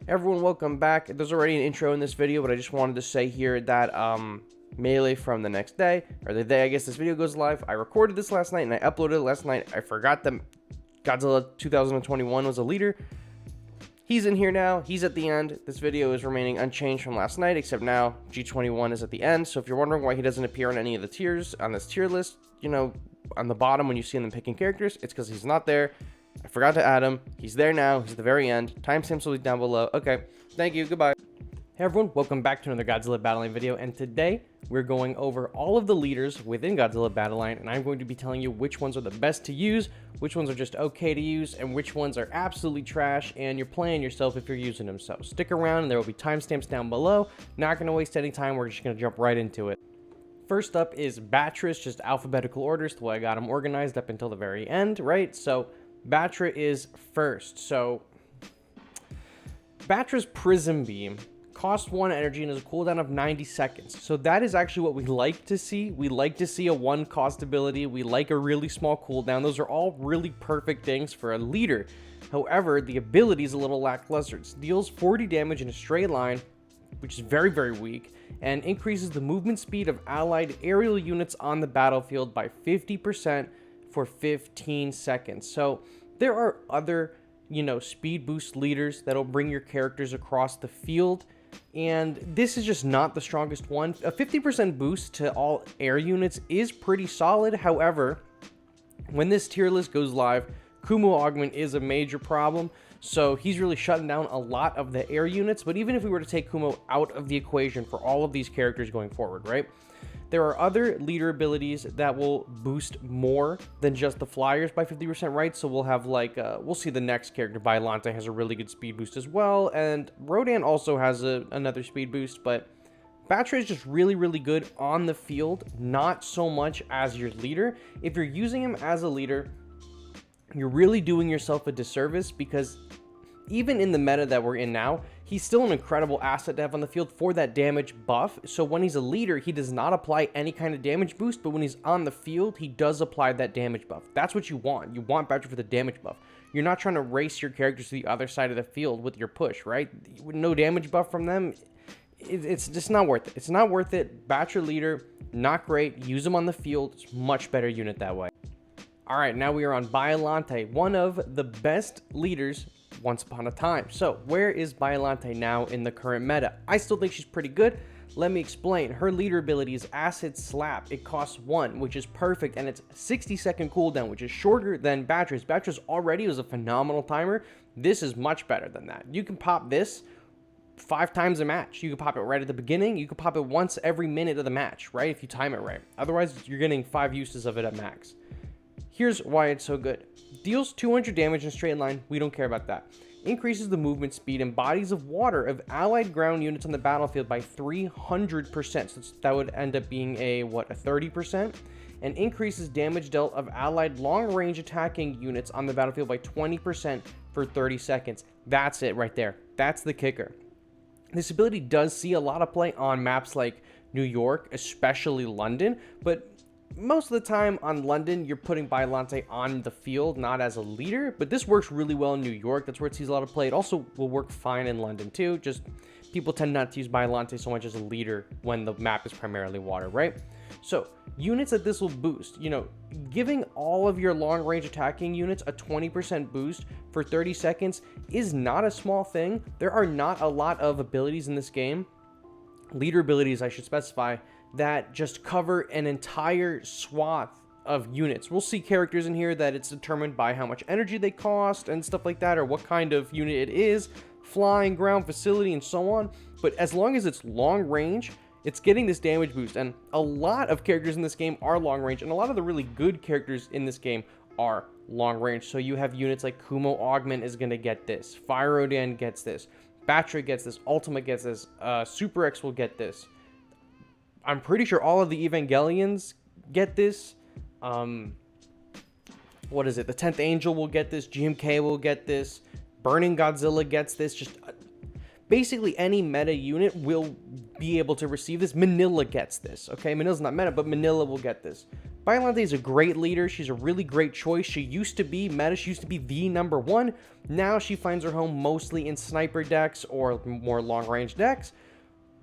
Everyone, welcome back. There's already an intro in this video, but I just wanted to say here that Melee from the next day, or the day I guess this video goes live, I recorded this last night and I uploaded it last night. I forgot that Godzilla 2021 was a leader. He's in here now. He's at the end. This video is remaining unchanged from last night, except now G21 is at the end. So if you're wondering why he doesn't appear on any of the tiers on this tier list, you know, on the bottom when you see them picking characters, it's because he's not there. I forgot to add him. He's there now. He's at the very end. Timestamps will be down below. Okay, thank you. Goodbye. Hey everyone, welcome back to another Godzilla Battleline video, and today we're going over all of the leaders within Godzilla Battleline, and I'm going to be telling you which ones are the best to use, which ones are just okay to use, and which ones are absolutely trash, and you're playing yourself if you're using them. So stick around, and there will be timestamps down below. Not going to waste any time. We're just going to jump right into it. First up is Battra, just alphabetical orders, the way I got them organized up until the very end, right? So Battra is first. So Battra's Prism Beam costs 1 energy and has a cooldown of 90 seconds. So that is actually what we like to see. We like to see a 1 cost ability. We like a really small cooldown. Those are all really perfect things for a leader. However, the ability is a little lackluster. It deals 40 damage in a straight line, which is very, very weak, and increases the movement speed of allied aerial units on the battlefield by 50% for 15 seconds. So there are other, speed boost leaders that'll bring your characters across the field, and this is just not the strongest one. A 50% boost to all air units is pretty solid. However, when this tier list goes live, Kumo Augment is a major problem, so he's really shutting down a lot of the air units. But even if we were to take Kumo out of the equation for all of these characters going forward, right, there are other leader abilities that will boost more than just the flyers by 50%, right? So we'll have we'll see the next character, Biollante, has a really good speed boost as well, and Rodan also has another speed boost, but Battra is just really, really good on the field, not so much as your leader. If you're using him as a leader, you're really doing yourself a disservice, because even in the meta that we're in now, he's still an incredible asset to have on the field for that damage buff. So when he's a leader, he does not apply any kind of damage boost, but when he's on the field, he does apply that damage buff. That's what you want. You want Battra for the damage buff. You're not trying to race your characters to the other side of the field with your push, right? With no damage buff from them, it's just not worth it. It's not worth it. Battra leader, not great. Use him on the field. It's a much better unit that way. All right, now we are on Biollante, one of the best leaders once upon a time. So where is Biollante now in the current meta? I still think she's pretty good. Let me explain. Her leader ability is Acid Slap. It costs 1, which is perfect, and it's 60-second cooldown, which is shorter than Battra's. Battra's already was a phenomenal timer. This is much better than that. You can pop this 5 times a match. You can pop it right at the beginning. You can pop it once every minute of the match, right? If you time it right. Otherwise, you're getting 5 uses of it at max. Here's why it's so good. Deals 200 damage in a straight line. We don't care about that. Increases the movement speed and bodies of water of allied ground units on the battlefield by 300%. So that would end up being a 30%. And increases damage dealt of allied long-range attacking units on the battlefield by 20% for 30 seconds. That's it right there. That's the kicker. This ability does see a lot of play on maps like New York, especially London, but most of the time on London, you're putting Biollante on the field, not as a leader, but this works really well in New York. That's where it sees a lot of play. It also will work fine in London too. Just people tend not to use Biollante so much as a leader when the map is primarily water, right? So units that this will boost, giving all of your long range attacking units a 20% boost for 30 seconds is not a small thing. There are not a lot of abilities in this game, leader abilities I should specify, that just cover an entire swath of units. We'll see characters in here that it's determined by how much energy they cost and stuff like that, or what kind of unit it is, flying, ground, facility, and so on. But as long as it's long range, it's getting this damage boost. And a lot of characters in this game are long range, and a lot of the really good characters in this game are long range. So you have units like Kumo Augment is going to get this, Fire Rodan gets this, Battra gets this, Ultima gets this, Super X will get this. I'm pretty sure all of the Evangelions get this. What is it? The 10th Angel will get this. GMK will get this. Burning Godzilla gets this. Just basically any meta unit will be able to receive this. Manila gets this. Okay, Manila's not meta, but Manila will get this. Biollante is a great leader. She's a really great choice. She used to be meta. She used to be the #1. Now she finds her home mostly in sniper decks or more long-range decks.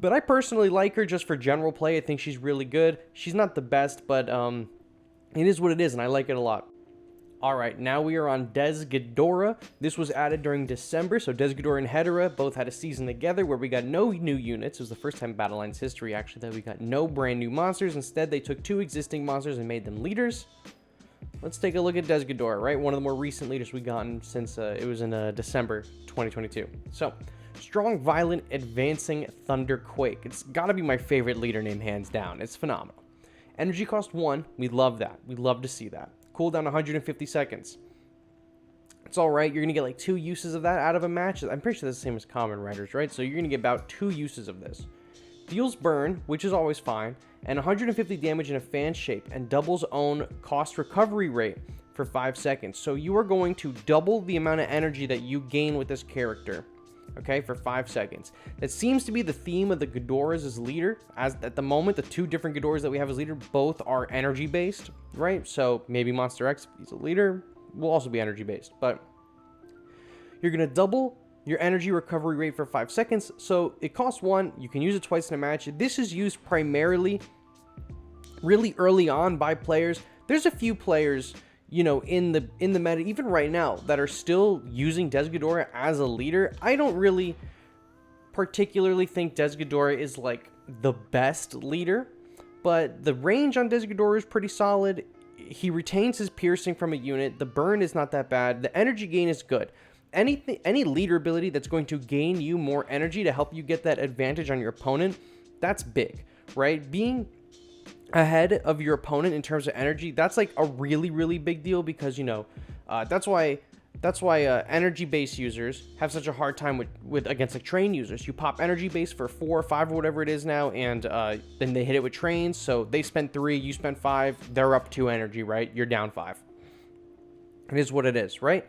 But I personally like her just for general play. I think she's really good. She's not the best, but it is what it is, and I like it a lot. Alright, now we are on Desghidorah. This was added during December, so Desghidorah and Hedorah both had a season together where we got no new units. It was the first time in Battle Line's history, actually, that we got no brand new monsters. Instead, they took 2 existing monsters and made them leaders. Let's take a look at Desghidorah, right? One of the more recent leaders we've gotten since it was in December 2022. So, strong, violent, advancing Thunderquake. It's gotta be my favorite leader name, hands down. It's phenomenal. Energy cost 1, we love that. We love to see that. Cooldown 150 seconds. It's alright, you're going to get like 2 uses of that out of a match. I'm pretty sure that's the same as Kamen Riders, right? So you're going to get about 2 uses of this. Deals burn, which is always fine, and 150 damage in a fan shape, and doubles own cost recovery rate for 5 seconds. So you are going to double the amount of energy that you gain with this character, okay, for 5 seconds. That seems to be the theme of the Ghidorahs as leader. As at the moment, the 2 different Ghidorahs that we have as leader both are energy based, right? So maybe Monster X, he's a leader, will also be energy based. But you're gonna double your energy recovery rate for 5 seconds. So it costs 1. You can use it twice in a match. This is used primarily really early on by players. There's a few players, you know, in the meta, even right now, that are still using Desghidorah as a leader. I don't really particularly think Desghidorah is like the best leader, but the range on Desghidorah is pretty solid. He retains his piercing from a unit. The burn is not that bad. The energy gain is good. Any leader ability that's going to gain you more energy to help you get that advantage on your opponent, that's big, right? Being ahead of your opponent in terms of energy, that's like a really, really big deal, because, you know, that's why energy base users have such a hard time with against like train users. You pop energy base for 4 or 5 or whatever it is now, and then they hit it with trains. So they spend 3, you spend 5, they're up 2 energy, right? You're down 5. It is what it is, right?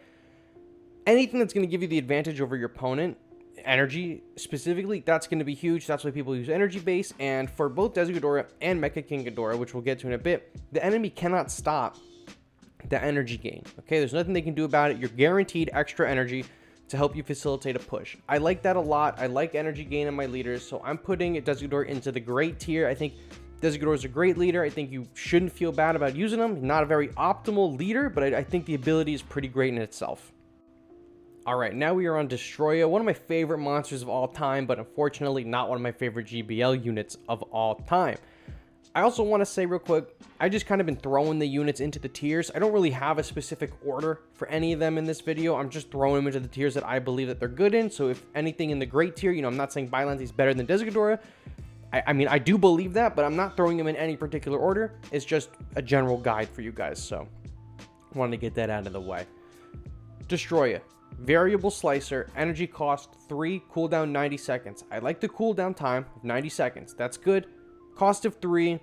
Anything that's going to give you the advantage over your opponent, energy specifically, that's going to be huge. That's why people use energy base. And for both Desghidorah and Mecha King Ghidorah, which we'll get to in a bit, the enemy cannot stop the energy gain. Okay, there's nothing they can do about it. You're guaranteed extra energy to help you facilitate a push. I like that a lot. I like energy gain in my leaders, so I'm putting Desghidorah into the great tier. I think Desghidorah is a great leader. I think you shouldn't feel bad about using him. Not a very optimal leader, but I think the ability is pretty great in itself. Alright, now we are on Destoroyah, one of my favorite monsters of all time, but unfortunately not one of my favorite GBL units of all time. I also want to say real quick, I just kind of been throwing the units into the tiers. I don't really have a specific order for any of them in this video. I'm just throwing them into the tiers that I believe that they're good in. So if anything in the great tier, you know, I'm not saying Biollante is better than Desghidorah. I mean, I do believe that, but I'm not throwing them in any particular order. It's just a general guide for you guys, so I wanted to get that out of the way. Destoroyah. Variable slicer, energy cost 3, cooldown 90 seconds. I like the cooldown time of 90 seconds. That's good. Cost of 3.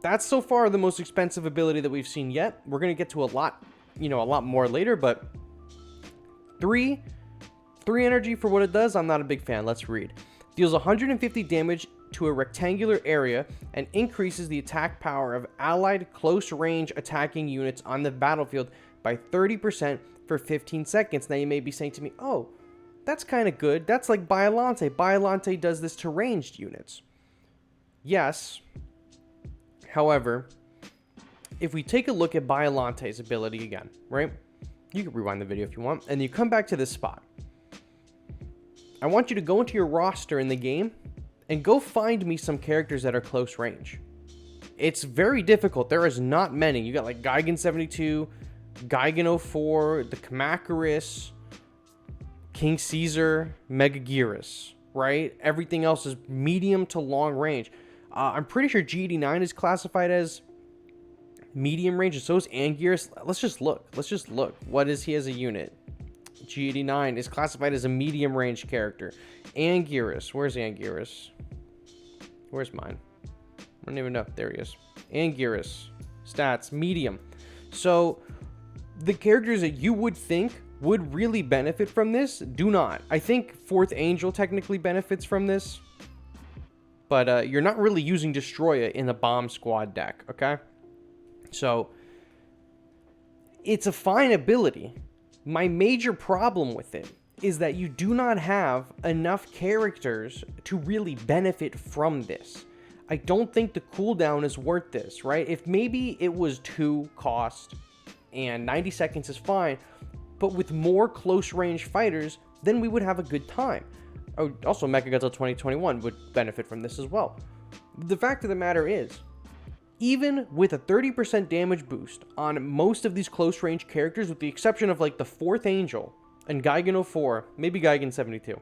That's so far the most expensive ability that we've seen yet. We're going to get to a lot more later, but 3 energy for what it does, I'm not a big fan. Let's read. Deals 150 damage to a rectangular area and increases the attack power of allied close range attacking units on the battlefield by 30% for 15 seconds. Now you may be saying to me, oh, that's kind of good. That's like Biollante. Biollante does this to ranged units. Yes. However, if we take a look at Biollante's ability again, right? You can rewind the video if you want, and you come back to this spot. I want you to go into your roster in the game and go find me some characters that are close range. It's very difficult. There is not many. You got like Gigan 72, Gigan 04, the Kamacuras, King Caesar, Mechagodzilla, right? Everything else is medium to long range. I'm pretty sure G89 is classified as medium range, and so is Anguirus. Let's just look. What is he as a unit? G89 is classified as a medium range character. Anguirus. Where's Anguirus? Where's mine? I don't even know. There he is. Anguirus. Stats. Medium. So the characters that you would think would really benefit from this do not. I think Fourth Angel technically benefits from this, but you're not really using Destoroyah in a bomb squad deck, okay? So it's a fine ability. My major problem with it is that you do not have enough characters to really benefit from this. I don't think the cooldown is worth this, right? If maybe it was 2 cost and 90 seconds is fine, but with more close range fighters, then we would have a good time. Oh, also, Mechagodzilla 2021 would benefit from this as well. The fact of the matter is, even with a 30% damage boost on most of these close range characters, with the exception of like the 4th Angel and Gigan 04, maybe Gigan 72,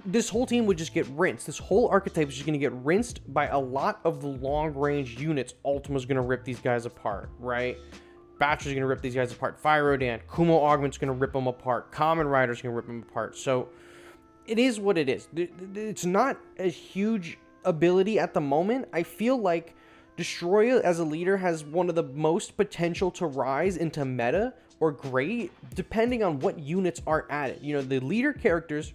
this whole team would just get rinsed. This whole archetype is just going to get rinsed by a lot of the long range units. Ultima's going to rip these guys apart, right? Battra's going to rip these guys apart. Fire Rodan, Kumo Augment's going to rip them apart. Kamen Rider's going to rip them apart. So it is what it is. It's not a huge ability at the moment. I feel like Destoroyah as a leader has one of the most potential to rise into meta or great, depending on what units are added. You know, the leader characters,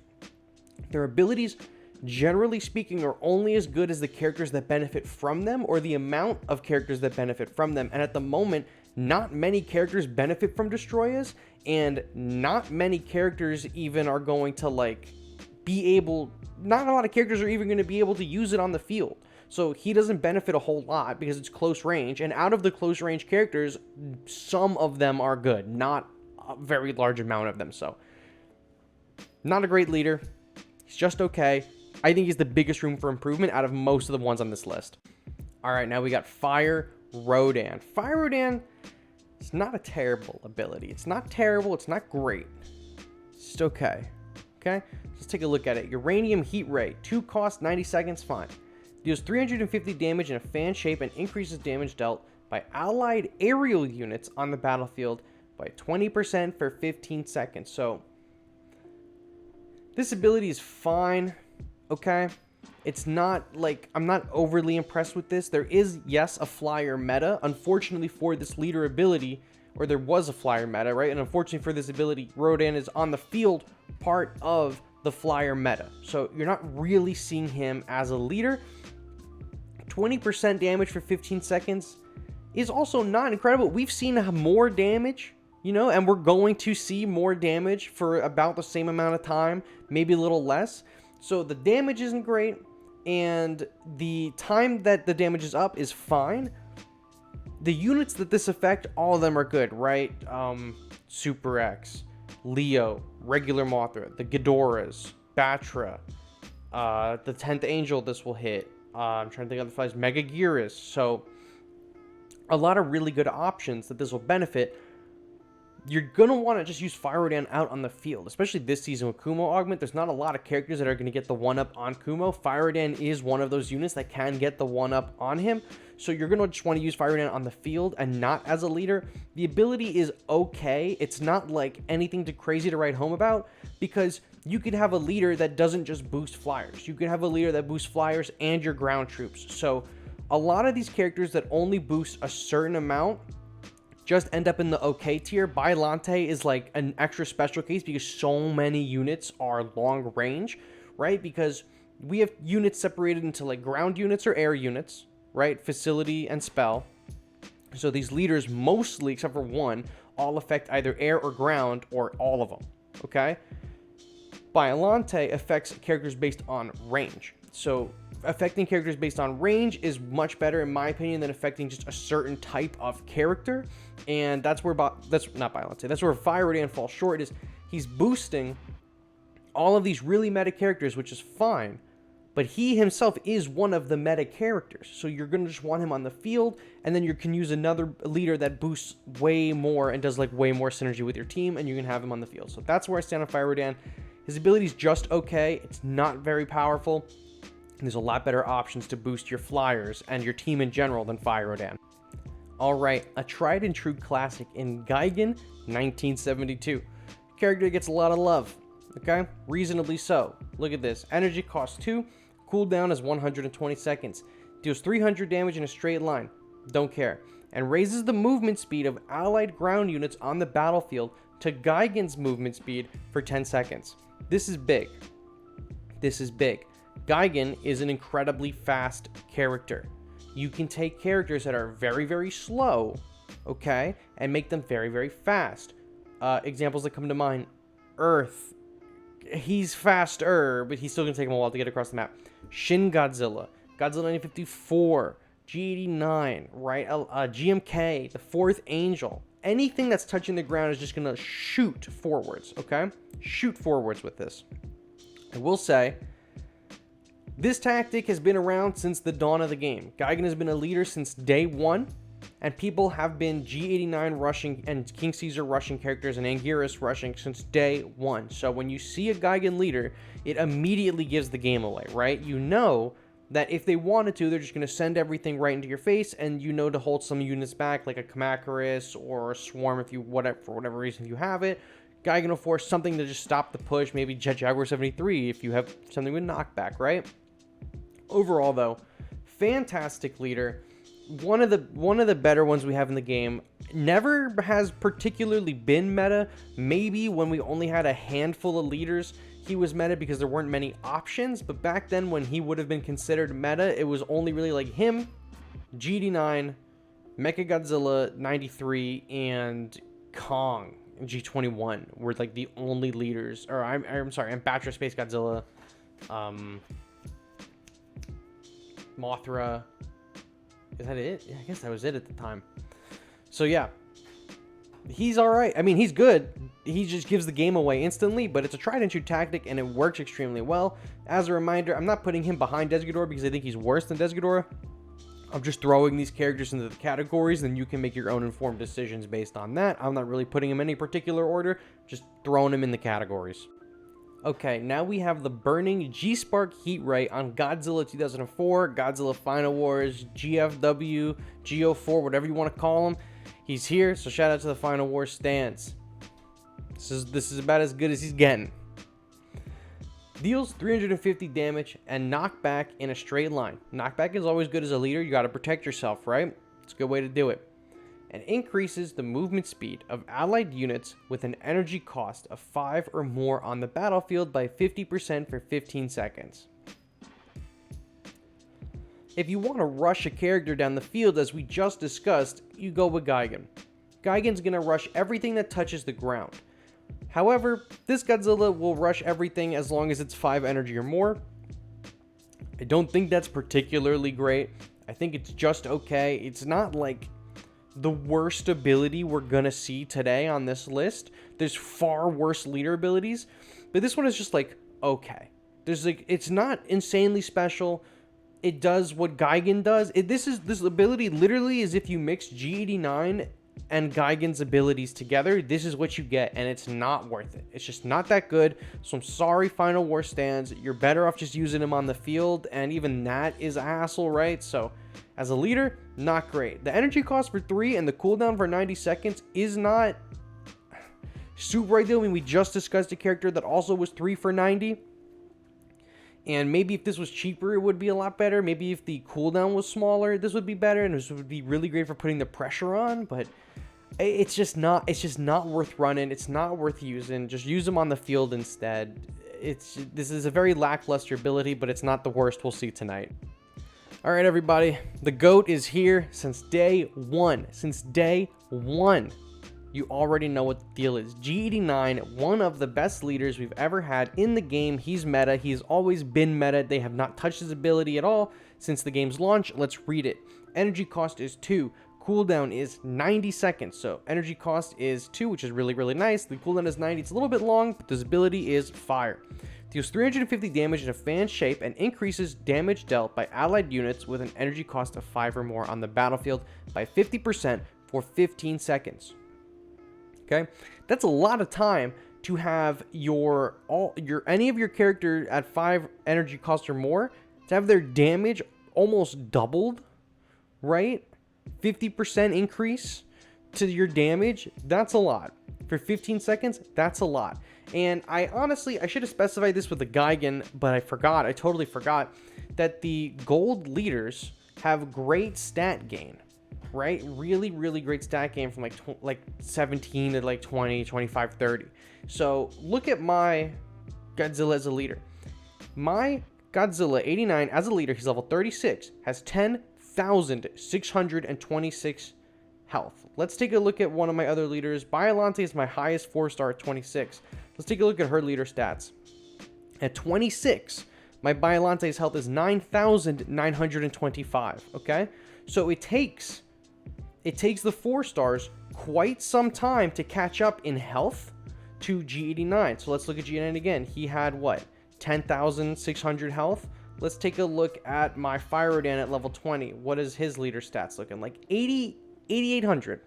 their abilities, generally speaking, are only as good as the characters that benefit from them, or the amount of characters that benefit from them. And at the moment, not many characters benefit from Destoroyahs, and not many characters even are going to like be able, not a lot of characters are even going to be able to use it on the field. So he doesn't benefit a whole lot because it's close range, and out of the close range characters, some of them are good, not a very large amount of them. So not a great leader. He's just okay. I think he's the biggest room for improvement out of most of the ones on this list. All right, now we got Fire Rodan. Fire Rodan, it's not a terrible ability. It's not terrible. It's not great. It's just okay. Okay, let's take a look at it. Uranium Heat Ray, 2 cost, 90 seconds, fine. Deals 350 damage in a fan shape and increases damage dealt by allied aerial units on the battlefield by 20% for 15 seconds. So this ability is fine, okay? It's not like, I'm not overly impressed with this. There is, yes, a flyer meta. Unfortunately for this leader ability, or there was a flyer meta, right? And unfortunately for this ability, Rodan is on the field part of the flyer meta. So you're not really seeing him as a leader. 20% damage for 15 seconds is also not incredible. We've seen more damage, you know, and we're going to see more damage for about the same amount of time, maybe a little less. So the damage isn't great, and the time that the damage is up is fine. The units that this affect, all of them are good, right? Super X, Leo, regular Mothra, the Ghidorahs, Battra, the 10th Angel this will hit. I'm trying to think of the flies, Mechagodzilla. So a lot of really good options that this will benefit. You're going to want to just use Fire Rodan out on the field, especially this season with Kumo Augment. There's not a lot of characters that are going to get the 1-up on Kumo. Fire Rodan is one of those units that can get the 1-up on him. So you're going to just want to use Fire Rodan on the field and not as a leader. The ability is okay. It's not like anything too crazy to write home about, because you could have a leader that doesn't just boost flyers. You could have a leader that boosts flyers and your ground troops. So a lot of these characters that only boost a certain amount just end up in the okay tier. Biollante is like an extra special case because so many units are long range, right? Because we have units separated into like ground units or air units, right? Facility and spell. So these leaders mostly, except for one, all affect either air or ground or all of them, okay? Biollante affects characters based on range. So affecting characters based on range is much better, in my opinion, than affecting just a certain type of character. And that's where that's where Fire Rodan falls short. Is he's boosting all of these really meta characters, which is fine, but he himself is one of the meta characters. So you're gonna just want him on the field, and then you can use another leader that boosts way more and does like way more synergy with your team, and you can have him on the field. So that's where I stand on Fire Rodan. His ability is just okay. It's not very powerful. There's a lot better options to boost your flyers and your team in general than Fire Rodan. Alright, a tried and true classic in Gigan 1972. Character gets a lot of love, okay? Reasonably so. Look at this. Energy cost 2, cooldown is 120 seconds. Deals 300 damage in a straight line. Don't care. And raises the movement speed of allied ground units on the battlefield to Gigan's movement speed for 10 seconds. This is big. This is big. Gigan is an incredibly fast character. You can take characters that are very, very slow, okay, and make them very, very fast. Examples that come to mind, Earth. He's faster, but he's still going to take him a while to get across the map. Shin Godzilla, Godzilla 1954, G89, right? GMK, the Fourth Angel. Anything that's touching the ground is just going to shoot forwards, okay? Shoot forwards with this. I will say, this tactic has been around since the dawn of the game. Gigan has been a leader since day one, and people have been G89 rushing and King Caesar rushing characters and Anguirus rushing since day one. So when you see a Gigan leader, it immediately gives the game away, right? You know that if they wanted to, they're just going to send everything right into your face, and you know to hold some units back, like a Kamacuras or a Swarm if you for whatever reason you have it. Gigan will force something to just stop the push, maybe Jaguar 73 if you have something with knockback, right? Overall, though, fantastic leader. One of the better ones we have in the game. Never has particularly been meta. Maybe when we only had a handful of leaders, he was meta because there weren't many options. But back then, when he would have been considered meta, it was only really like him, GD9, Mechagodzilla 93, and Kong G21 were like the only leaders. Or I'm sorry, and Battra, Spacegodzilla, Mothra. Is that it? Yeah, I guess that was it at the time. So yeah, he's all right. I mean, he's good. He just gives the game away instantly, but it's a tried and true tactic, and it works extremely well. As a reminder, I'm not putting him behind Desghidorah because I think he's worse than Desghidorah. I'm just throwing these characters into the categories, and you can make your own informed decisions based on that. I'm not really putting him in any particular order, just throwing him in the categories. Okay, now we have the burning G-Spark Heat Ray on Godzilla 2004, Godzilla Final Wars, GFW, GO4, whatever you want to call him. He's here, so shout out to the Final Wars stands. This is about as good as he's getting. Deals 350 damage and knockback in a straight line. Knockback is always good as a leader. You got to protect yourself, right? It's a good way to do it. And increases the movement speed of allied units with an energy cost of 5 or more on the battlefield by 50% for 15 seconds. If you want to rush a character down the field, as we just discussed, you go with Gigan. Gigan's going to rush everything that touches the ground. However, this Godzilla will rush everything as long as it's 5 energy or more. I don't think that's particularly great. I think it's just okay. It's not like the worst ability we're gonna see today on this list. There's far worse leader abilities, but this one is just like okay. There's like, it's not insanely special. It does what Gigan does. This ability literally is if you mix G89 and Gigan's abilities together, this is what you get, and it's not worth it. It's just not that good. So I'm sorry, Final War stands. You're better off just using him on the field, and even that is a hassle, right? So as a leader, not great. The energy cost for 3 and the cooldown for 90 seconds is not super ideal. I mean, we just discussed a character that also was 3 for 90. And maybe if this was cheaper, it would be a lot better. Maybe if the cooldown was smaller, this would be better. And this would be really great for putting the pressure on. But it's just not worth running. It's not worth using. Just use them on the field instead. This is a very lackluster ability, but it's not the worst we'll see tonight. All right, everybody, the GOAT is here since day one. Since day one, you already know what the deal is. G89, one of the best leaders we've ever had in the game. He's meta. He's always been meta. They have not touched his ability at all since the game's launch. Let's read it. Energy cost is 2. Cooldown is 90 seconds. So energy cost is 2, which is really, really nice. The cooldown is 90. It's a little bit long, but this ability is fire. Deals 350 damage in a fan shape and increases damage dealt by allied units with an energy cost of 5 or more on the battlefield by 50% for 15 seconds. Okay, that's a lot of time to have any of your character at 5 energy cost or more to have their damage almost doubled, right? 50% increase to your damage. That's a lot. For 15 seconds, that's a lot. And I should have specified this with the Gigan, but I forgot. I totally forgot that the gold leaders have great stat gain, right? Really, really great stat gain from like 17 to like 20, 25, 30. So look at my Godzilla as a leader. My Godzilla 89 as a leader, he's level 36, has 10 9,626 health. Let's take a look at one of my other leaders. Biollante is my highest 4-star at 26. Let's take a look at her leader stats. At 26, my Biollante's health is 9,925, okay? So it takes the 4 stars quite some time to catch up in health to G89. So let's look at G89 again. He had what? 10,600 health. Let's take a look at my Fire Rodan at level 20. What is his leader stats looking like? 8,800.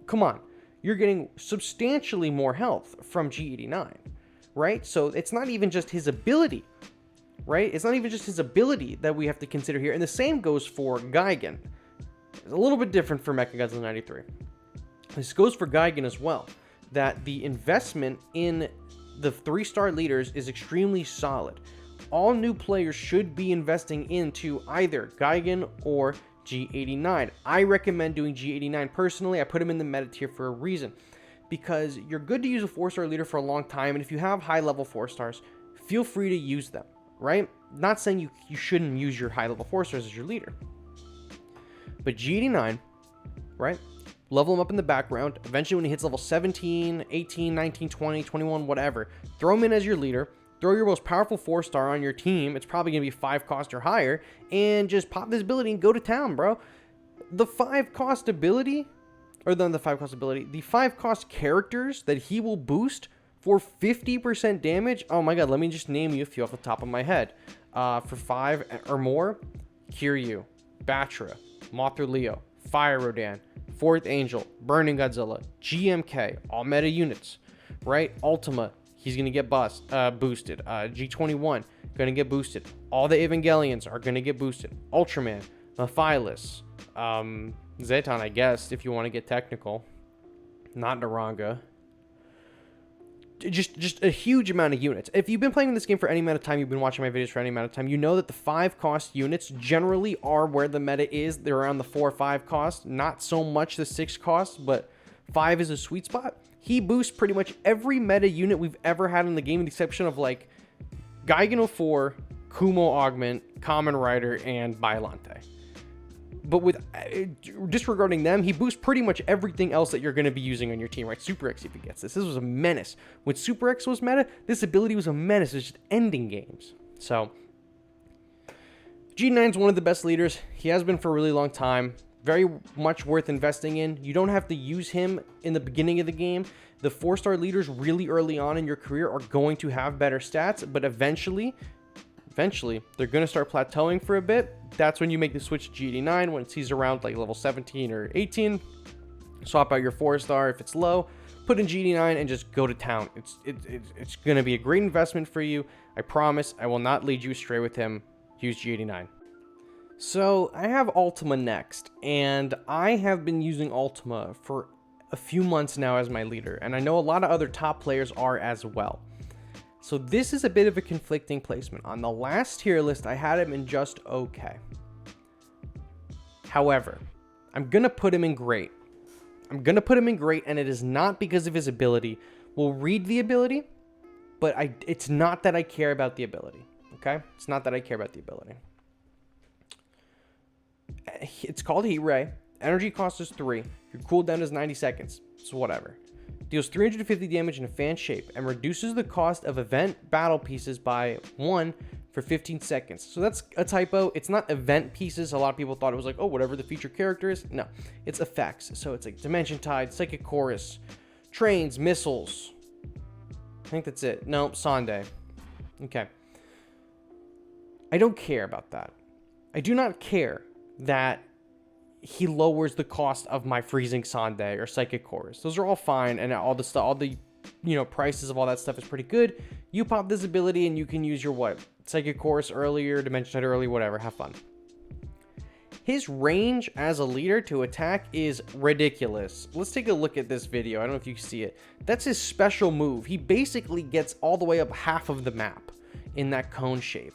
Come on. You're getting substantially more health from G89, right? So it's not even just his ability, right? It's not even just his ability that we have to consider here. And the same goes for Gigan. It's a little bit different for Mechagodzilla 93. This goes for Gigan as well, that the investment in the 3-star leaders is extremely solid. All new players should be investing into either Gigan or G89. I recommend doing G89 personally. I put him in the meta tier for a reason, because you're good to use a 4-star leader for a long time, and if you have high level 4 stars, feel free to use them, right? Not saying you shouldn't use your high level 4 stars as your leader, but G89, right? Level him up in the background. Eventually when he hits level 17, 18, 19, 20, 21, whatever, throw him in as your leader. Throw your most powerful 4-star on your team. It's probably going to be 5 cost or higher. And just pop this ability and go to town, bro. The 5 cost ability, or the 5 cost ability, the 5 cost characters that he will boost for 50% damage. Oh my god, let me just name you a few off the top of my head. For 5 or more, Kiryu, Battra, Mothra Leo, Fire Rodan, 4th Angel, Burning Godzilla, GMK, all meta units, right? Ultima. He's going to get boosted. G21, going to get boosted. All the Evangelions are going to get boosted. Ultraman, Mephilas, Zeton, I guess, if you want to get technical. Not Naranga. Just a huge amount of units. If you've been playing this game for any amount of time, you've been watching my videos for any amount of time, you know that the 5 cost units generally are where the meta is. They're around the 4 or 5 cost. Not so much the 6 cost, but 5 is a sweet spot. He boosts pretty much every meta unit we've ever had in the game, with the exception of like Gigan 04, Kumo Augment, Kamen Rider, and Biollante. But with disregarding them, he boosts pretty much everything else that you're going to be using on your team, right? Super X, if he gets this. This was a menace. When Super X was meta, this ability was a menace. It was just ending games. So G9 is one of the best leaders. He has been for a really long time. Very much worth investing in. You don't have to use him in the beginning of the game. The 4-star leaders really early on in your career are going to have better stats, but eventually they're going to start plateauing for a bit. That's when you make the switch to G89 when he's around like level 17 or 18. Swap out your 4-star if it's low, put in G89 and just go to town. It's going to be a great investment for you. I promise I will not lead you astray with him. Use G89. So I have Ultima next, and I have been using Ultima for a few months now as my leader, and I know a lot of other top players are as well. So this is a bit of a conflicting placement. On the last tier list, I had him in just okay. However, I'm going to put him in great. I'm going to put him in great, and it is not because of his ability. We'll read the ability, but it's not that I care about the ability, okay? It's not that I care about the ability. It's called Heat Ray. Energy cost is 3. Your cooldown is 90 seconds. So whatever. Deals 350 damage in a fan shape and reduces the cost of event battle pieces by 1 for 15 seconds. So that's a typo. It's not event pieces. A lot of people thought it was like, oh, whatever the feature character is. No, it's effects. So it's like Dimension Tide, Psychic Chorus, Trains, Missiles. I think that's it. No, Sunday. Okay. I don't care about that. I do not care that he lowers the cost of my Freezing Sunday or Psychic Chorus. Those are all fine, and all the stuff, all the prices of all that stuff is pretty good. You pop this ability and you can use your Psychic Chorus earlier, Dimension Tide early, whatever. Have fun. His range as a leader to attack is ridiculous. Let's take a look at this video. I don't know if you can see it. That's his special move. He basically gets all the way up half of the map in that cone shape.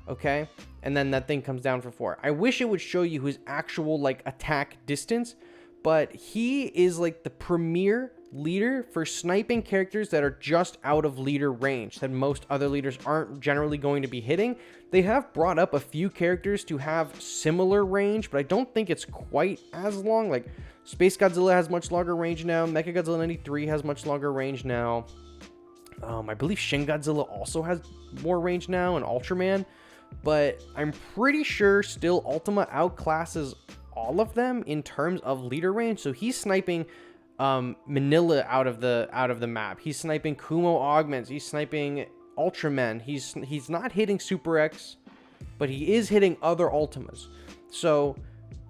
Okay, and then that thing comes down for 4. I wish it would show you his actual attack distance, but he is like the premier leader for sniping characters that are just out of leader range that most other leaders aren't generally going to be hitting. They have brought up a few characters to have similar range, but I don't think it's quite as long. Like Spacegodzilla has much longer range now. Mechagodzilla 93 has much longer range now. I believe Shin Godzilla also has more range now, and Ultraman. But I'm pretty sure still Ultima outclasses all of them in terms of leader range. So he's sniping Manila out of the map. He's sniping Kumo augments. He's sniping Ultraman. He's not hitting Super X, but he is hitting other Ultimas. So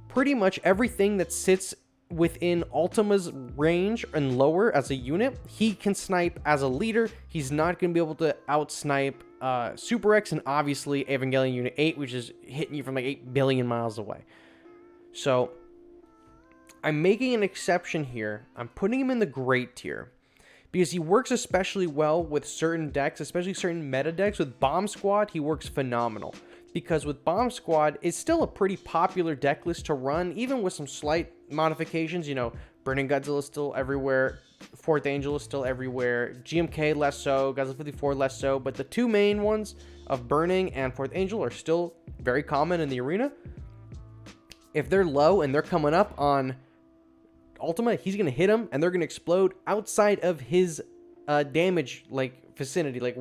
pretty much everything that sits within Ultima's range and lower as a unit, he can snipe as a leader. He's not going to be able to outsnipe Super X and obviously Evangelion Unit 8, which is hitting you from like 8 billion miles away. So I'm making an exception here. I'm putting him in the great tier because he works especially well with certain decks, especially certain meta decks. With Bomb Squad, he works phenomenal because with Bomb Squad, it's still a pretty popular deck list to run, even with some slight modifications. You know, Burning Godzilla is still everywhere. Fourth Angel is still everywhere. GMK less so. Godzilla 54 less so. But the two main ones of Burning and Fourth Angel are still very common in the arena. If they're low and they're coming up on Ultima, he's going to hit them and they're going to explode outside of his damage like vicinity. Like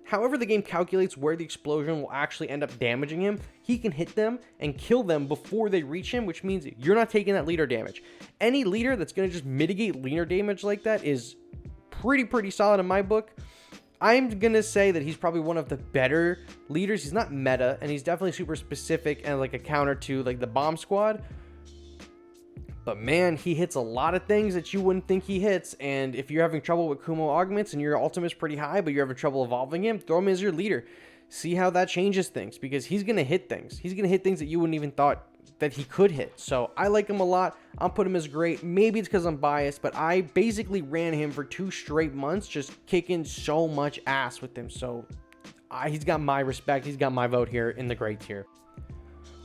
however the game calculates where the explosion will actually end up damaging him, he can hit them and kill them before they reach him, which means you're not taking that leader damage. Any leader that's going to just mitigate leader damage like that is pretty solid in my book. I'm going to say that he's probably one of the better leaders. He's not meta, and he's definitely super specific and like a counter to like the Bomb Squad. But man, he hits a lot of things that you wouldn't think he hits. And if you're having trouble with Kumo augments and your ultimate is pretty high, but you're having trouble evolving him, throw him as your leader. See how that changes things, because he's going to hit things. He's going to hit things that you wouldn't even thought that he could hit. So I like him a lot. I'll put him as great. Maybe it's because I'm biased, but I basically ran him for 2 straight months, just kicking so much ass with him. So he's got my respect. He's got my vote here in the great tier.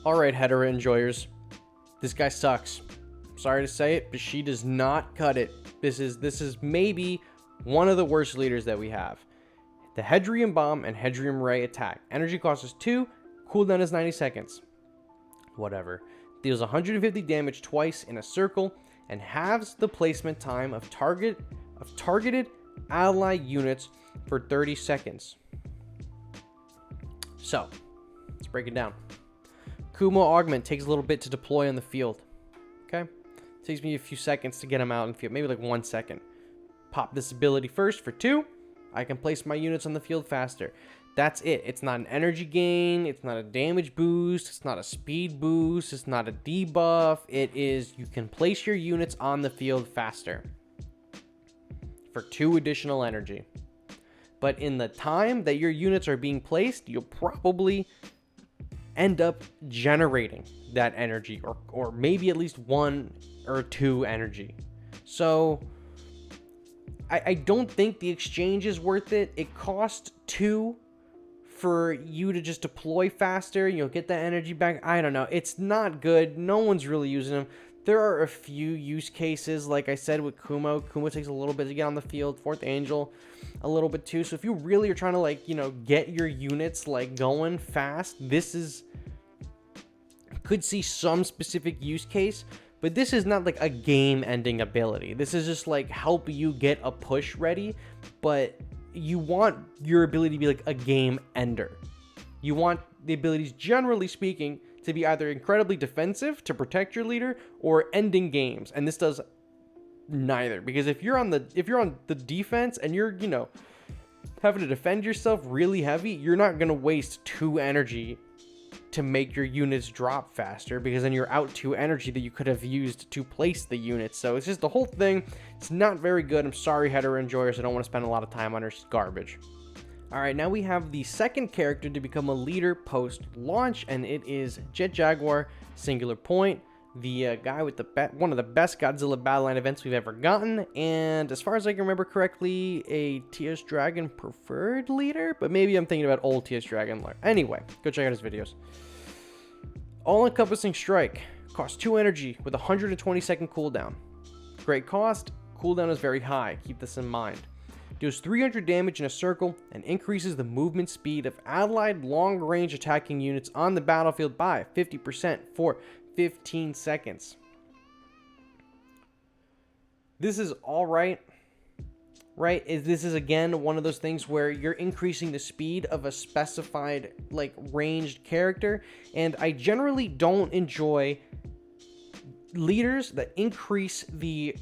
All right, Hedorah enjoyers. This guy sucks. Sorry to say it, but she does not cut it. This is maybe one of the worst leaders that we have. The Hedrium Bomb and Hedrium Ray attack. Energy cost is 2, cooldown is 90 seconds. Whatever. Deals 150 damage twice in a circle and halves the placement time of targeted ally units for 30 seconds. So, let's break it down. Kumo Augment takes a little bit to deploy on the field. Okay? Takes me a few seconds to get him out in the field, maybe like 1 second. Pop this ability first for 2. I can place my units on the field faster. That's it. It's not an energy gain. It's not a damage boost. It's not a speed boost. It's not a debuff. It is you can place your units on the field faster for 2 additional energy. But in the time that your units are being placed, you'll probably end up generating that energy, or maybe at least 1 or 2 energy. So I don't think the exchange is worth it. It costs 2 for you to just deploy faster. You'll get that energy back. I don't know. It's not good. No one's really using them. There are a few use cases, like I said, with Kumo. Kumo takes a little bit to get on the field. Fourth Angel, a little bit too. So if you really are trying to, like, you know, get your units, like, going fast, this is... could see some specific use case, but this is not like a game-ending ability. This is just like help you get a push ready, but you want your ability to be like a game ender. You want the abilities, generally speaking, to be either incredibly defensive to protect your leader or ending games, and this does neither. Because if you're on the defense and you're, you know, having to defend yourself really heavy, you're not gonna waste 2 energy to make your units drop faster, because then you're out 2 energy that you could have used to place the units. So it's just the whole thing. It's not very good. I'm sorry, Hedorah enjoyers. I don't want to spend a lot of time on her. She's garbage. All right, now we have the second character to become a leader post-launch, and it is Jet Jaguar, Singular Point, the guy with one of the best Godzilla Battleline events we've ever gotten, and as far as I can remember correctly, a TS Dragon preferred leader, but maybe I'm thinking about old TS Dragon. Anyway, go check out his videos. All-encompassing strike, costs 2 energy with 120-second cooldown. Great cost, cooldown is very high, keep this in mind. Deals 300 damage in a circle and increases the movement speed of allied long-range attacking units on the battlefield by 50% for 15 seconds. This is alright, right? This is again one of those things where you're increasing the speed of a specified, like, ranged character, and I generally don't enjoy leaders that increase the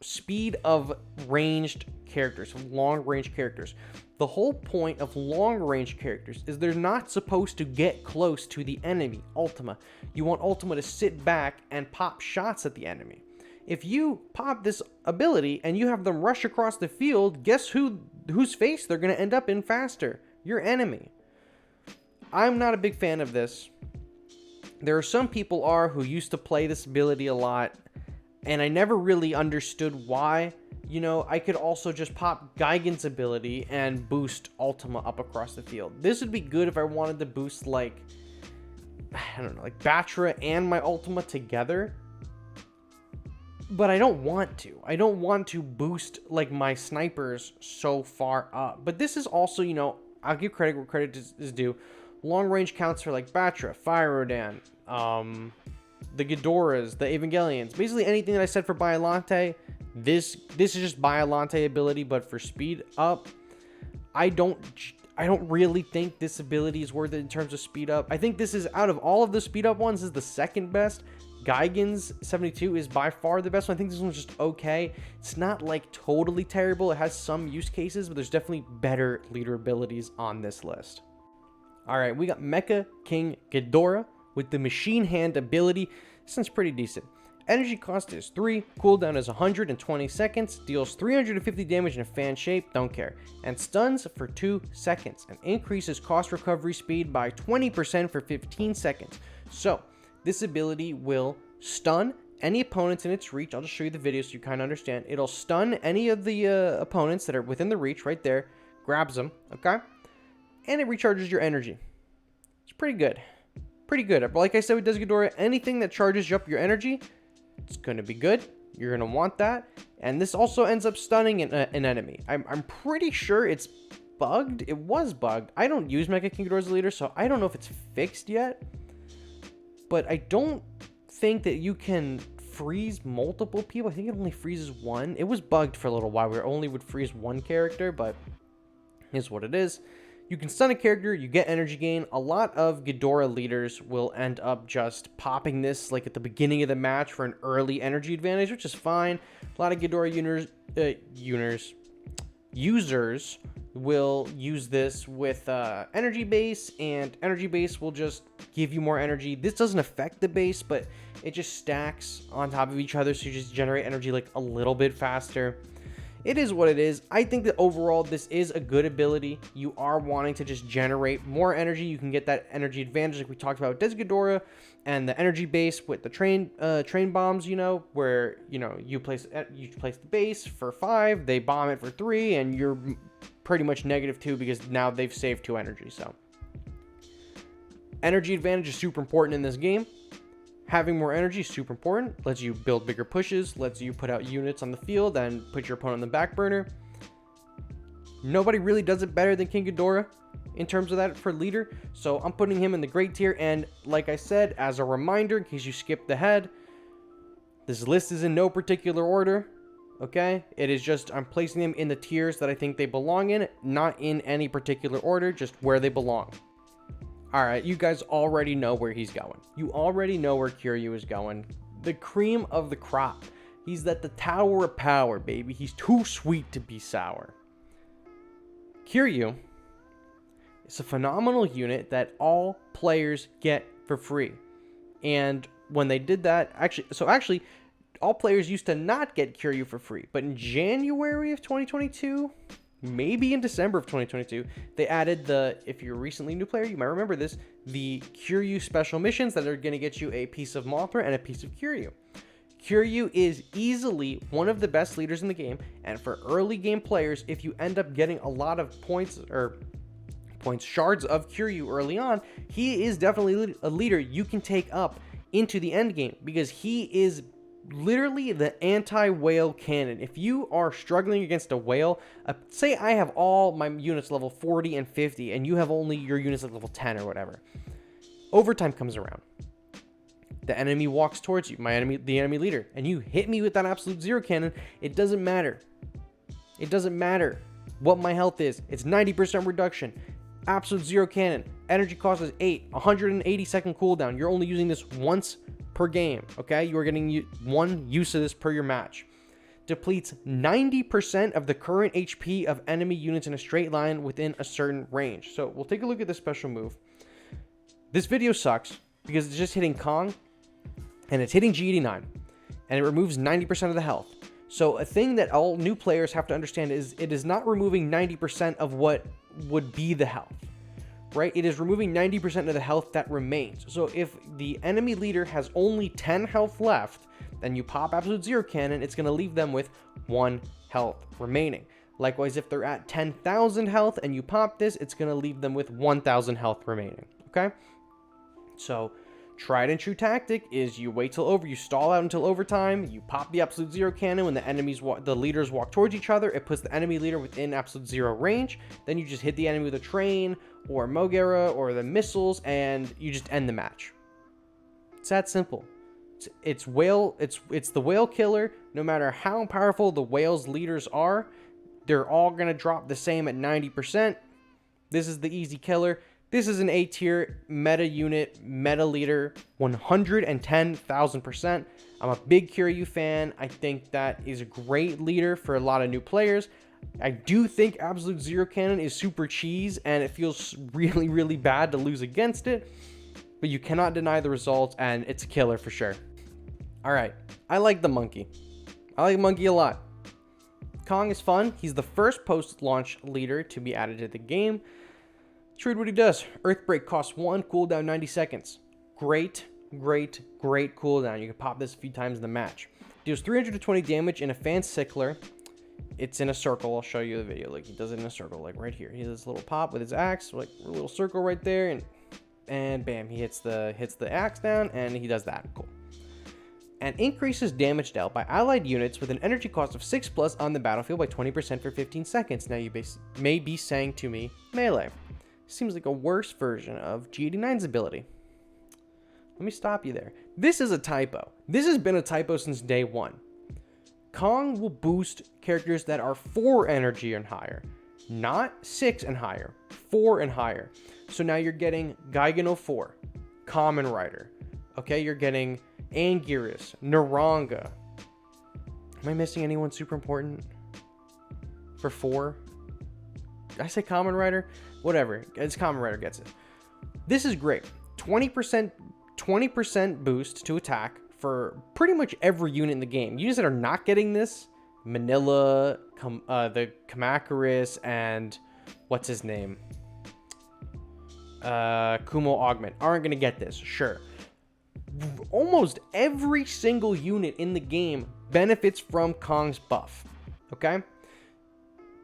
speed of ranged characters, long-range characters. The whole point of long-range characters is they're not supposed to get close to the enemy, Ultima. You want Ultima to sit back and pop shots at the enemy. If you pop this ability and you have them rush across the field, guess whose face they're going to end up in faster? Your enemy. I'm not a big fan of this. There are some people who used to play this ability a lot, and I never really understood why. You know, I could also just pop Gigan's ability and boost Ultima up across the field. This would be good if I wanted to boost, like, I don't know, like Battra and my Ultima together. But I don't want to. I don't want to boost, like, my snipers so far up. But this is also, you know, I'll give credit where credit is due. Long range counts for, like, Battra, Fire Rodan, the Ghidorahs, the Evangelions. Basically anything that I said for Biollante, this is just Biollante ability, but for speed up. I don't really think this ability is worth it in terms of speed up. I think this is, out of all of the speed up ones, is the second best. Gigan's 72 is by far the best one. I think this one's just okay. It's not, like, totally terrible. It has some use cases, but there's definitely better leader abilities on this list. Alright, we got Mecha King Ghidorah with the Machine Hand ability. This one's pretty decent. Energy cost is 3, cooldown is 120 seconds, deals 350 damage in a fan shape, don't care, and stuns for 2 seconds, and increases cost recovery speed by 20% for 15 seconds. So, this ability will stun any opponents in its reach. I'll just show you the video so you kind of understand. It'll stun any of the opponents that are within the reach right there, grabs them, okay? And it recharges your energy. It's pretty good. Pretty good. But like I said with Desghidorah, anything that charges up your energy, it's going to be good. You're going to want that. And this also ends up stunning an enemy. I'm pretty sure it's bugged. It was bugged. I don't use Mecha King Ghidorah as a leader, so I don't know if it's fixed yet. But I don't think that you can freeze multiple people. I think it only freezes one. It was bugged for a little while where it only would freeze one character, but here's what it is. You can stun a character, you get energy gain. A lot of Ghidorah leaders will end up just popping this, like, at the beginning of the match for an early energy advantage, which is fine. A lot of Ghidorah users will use this with energy base, and energy base will just give you more energy. This doesn't affect the base, but it just stacks on top of each other, so you just generate energy, like, a little bit faster. It is what it is. I think that overall this is a good ability. You are wanting to just generate more energy. You can get that energy advantage like we talked about with Desghidorah, and the energy base with the train bombs, you know, where, you know, you place the base for 5, they bomb it for 3, and you're pretty much -2 because now they've saved 2 energy. So energy advantage is super important in this game. Having more energy is super important. Lets you build bigger pushes, lets you put out units on the field and put your opponent on the back burner. Nobody really does it better than King Ghidorah in terms of that for leader. So I'm putting him in the great tier. And like I said, as a reminder, in case you skipped ahead, this list is in no particular order. Okay? It is just, I'm placing them in the tiers that I think they belong in, not in any particular order, just where they belong. Alright, you guys already know where he's going. You already know where Kiryu is going. The cream of the crop. He's at the Tower of Power, baby. He's too sweet to be sour. Kiryu is a phenomenal unit that all players get for free. And when they did that, actually, all players used to not get Kiryu for free. But in January of 2022... maybe in December of 2022, they added if you're a recently new player, you might remember this, the Kiryu special missions that are going to get you a piece of Mothra and a piece of Kiryu. Kiryu is easily one of the best leaders in the game, and for early game players, if you end up getting a lot of shards of Kiryu early on, he is definitely a leader you can take up into the end game, because he is literally the anti-whale cannon. If you are struggling against a whale, say I have all my units level 40 and 50, and you have only your units at level 10 or whatever. Overtime comes around. The enemy walks towards you, the enemy leader, and you hit me with that absolute zero cannon. It doesn't matter. It doesn't matter what my health is. It's 90% reduction. Absolute zero cannon. Energy cost is 8. 180 second cooldown. You're only using this once per game, okay? You are getting one use of this per your match. Depletes 90% of the current HP of enemy units in a straight line within a certain range. So we'll take a look at this special move. This video sucks because it's just hitting Kong and it's hitting G89 and it removes 90% of the health. So a thing that all new players have to understand is it is not removing 90% of what would be the health, right? It is removing 90% of the health that remains. So if the enemy leader has only 10 health left, then you pop Absolute Zero Cannon, it's going to leave them with 1 health remaining. Likewise, if they're at 10,000 health and you pop this, it's going to leave them with 1,000 health remaining, okay? So tried and true tactic is you wait till you stall out until overtime, you pop the Absolute Zero Cannon when the leaders walk towards each other, it puts the enemy leader within Absolute Zero range, then you just hit the enemy with a train, or Mogera, or the missiles, and you just end the match. It's that simple. It's the whale killer. No matter how powerful the whale's leaders are, they're all going to drop the same at 90%. This is the easy killer. This is an A tier meta unit, meta leader, 110,000%. I'm a big Kiryu fan. I think that is a great leader for a lot of new players. I do think Absolute Zero Cannon is super cheese, and it feels really, really bad to lose against it. But you cannot deny the results, and it's a killer for sure. Alright, I like the monkey. I like Monkey a lot. Kong is fun. He's the first post-launch leader to be added to the game. Let's read what he does. Earthbreak costs 1, cooldown 90 seconds. Great cooldown. You can pop this a few times in the match. Deals 320 damage in a fan sickler. It's in a circle. I'll show you the video. Like, he does it in a circle, like right here. He does this little pop with his axe, like a little circle right there, and bam, he hits the axe down, and he does that. Cool. And increases damage dealt by allied units with an energy cost of 6+ on the battlefield by 20% for 15 seconds. Now you may be saying to me, melee. Seems like a worse version of G89's ability. Let me stop you there. This is a typo. This has been a typo since day one. Kong will boost characters that are 4 energy and higher, not 6 and higher, 4 and higher. So now you're getting Gigan 04, Kamen Rider. Okay, you're getting Anguirus, Naranga. Am I missing anyone super important for 4? Did I say Kamen Rider? Whatever, it's Kamen Rider gets it. This is great. 20% boost to attack for pretty much every unit in the game. Units that are not getting this, Manila, the Kamakuris, and what's his name? Kumo Augment aren't going to get this, sure. Almost every single unit in the game benefits from Kong's buff, okay?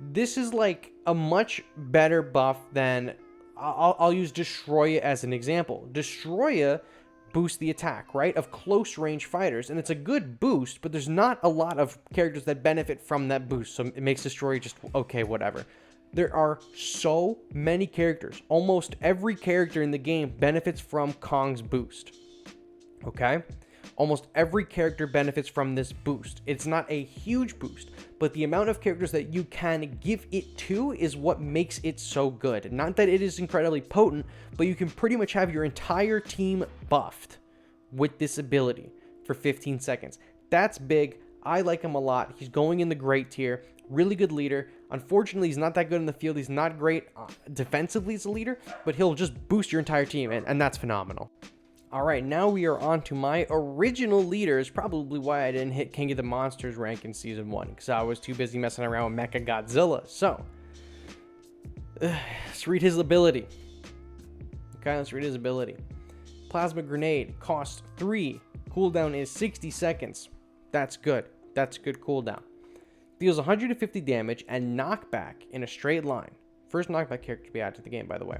This is like a much better buff than, I'll use Destoroyah as an example. Destoroyah boosts the attack, right, of close range fighters, and it's a good boost, but there's not a lot of characters that benefit from that boost, so it makes Destoroyah just okay, whatever. There are so many characters. Almost every character in the game benefits from Kong's boost, okay? Almost every character benefits from this boost. It's not a huge boost, but the amount of characters that you can give it to is what makes it so good. Not that it is incredibly potent, but you can pretty much have your entire team buffed with this ability for 15 seconds. That's big. I like him a lot. He's going in the great tier. Really good leader. Unfortunately, he's not that good in the field. He's not great defensively as a leader, but he'll just boost your entire team, and that's phenomenal. Alright, now we are on to my original leaders, probably why I didn't hit King of the Monsters rank in Season 1, because I was too busy messing around with Mechagodzilla. So, let's read his ability. Okay, let's read his ability. Plasma Grenade costs 3, cooldown is 60 seconds. That's good. That's a good cooldown. Deals 150 damage and knockback in a straight line first knockback character to be added to the game, by the way,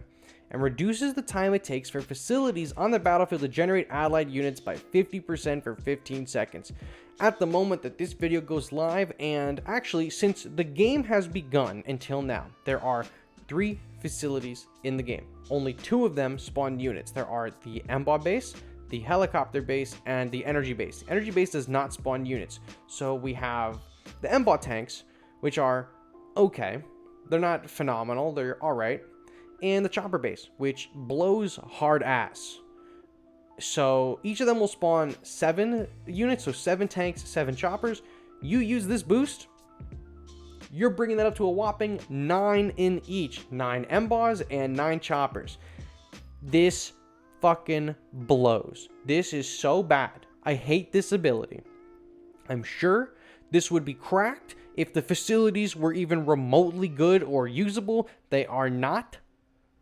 and reduces the time it takes for facilities on the battlefield to generate allied units by 50% for 15 seconds. At the moment that this video goes live, and actually since the game has begun until now, there are 3 facilities in the game. Only 2 of them spawn units. There are the MBA base, the helicopter base, and the energy base. The energy base does not spawn units. So we have the MBA tanks, which are okay. They're not phenomenal. They're all right. And the chopper base, which blows hard ass. So each of them will spawn 7 units. So 7 tanks, 7 choppers. You use this boost, you're bringing that up to a whopping 9 in each. 9 MBAs and 9 choppers. This fucking blows. This is so bad. I hate this ability. I'm sure this would be cracked if the facilities were even remotely good or usable. They are not.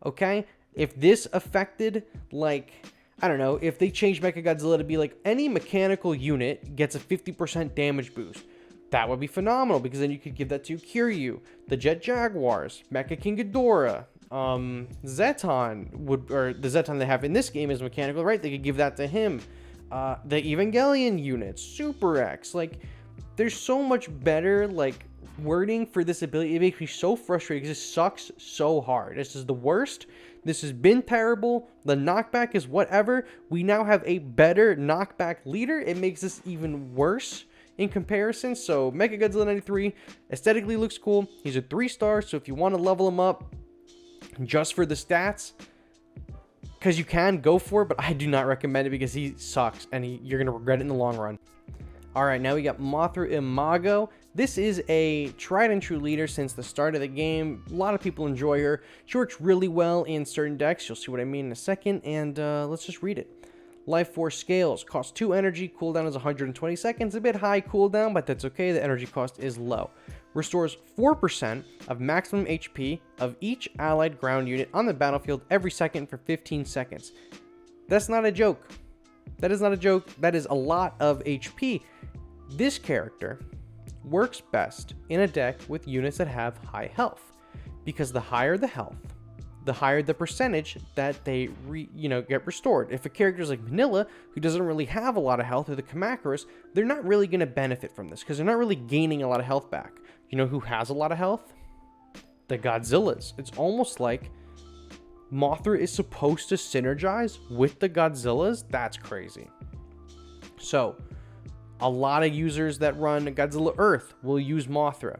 Okay? If this affected, like, I don't know, if they changed Mechagodzilla to be like any mechanical unit gets a 50% damage boost, that would be phenomenal, because then you could give that to Kiryu, the Jet Jaguars, Mecha King Ghidorah, Zeton would, or the Zeton they have in this game is mechanical, right? They could give that to him. The Evangelion units, Super X, like, there's so much better, like, wording for this ability. It makes me so frustrated because it sucks so hard. This is the worst. This has been terrible. The knockback is whatever. We now have a better knockback leader. It makes this even worse in comparison. So Mechagodzilla 93 aesthetically looks cool. He's a 3-star, so if you want to level him up just for the stats, because you can, go for it, but I do not recommend it because he sucks and you're going to regret it in the long run. Alright, now we got Mothra Imago. This is a tried and true leader since the start of the game. A lot of people enjoy her. She works really well in certain decks. You'll see what I mean in a second, and let's just read it. Life Force scales. Costs 2 energy. Cooldown is 120 seconds. A bit high cooldown, but that's okay. The energy cost is low. Restores 4% of maximum HP of each allied ground unit on the battlefield every second for 15 seconds. That's not a joke. That is not a joke. That is a lot of HP. This character works best in a deck with units that have high health, because the higher the health, the higher the percentage that they get restored. If a character is like Manila, who doesn't really have a lot of health, or the Kamacuras, they're not really going to benefit from this because they're not really gaining a lot of health back. You know who has a lot of health? The Godzillas. It's almost like Mothra is supposed to synergize with the Godzillas. That's crazy. So a lot of users that run Godzilla Earth will use Mothra.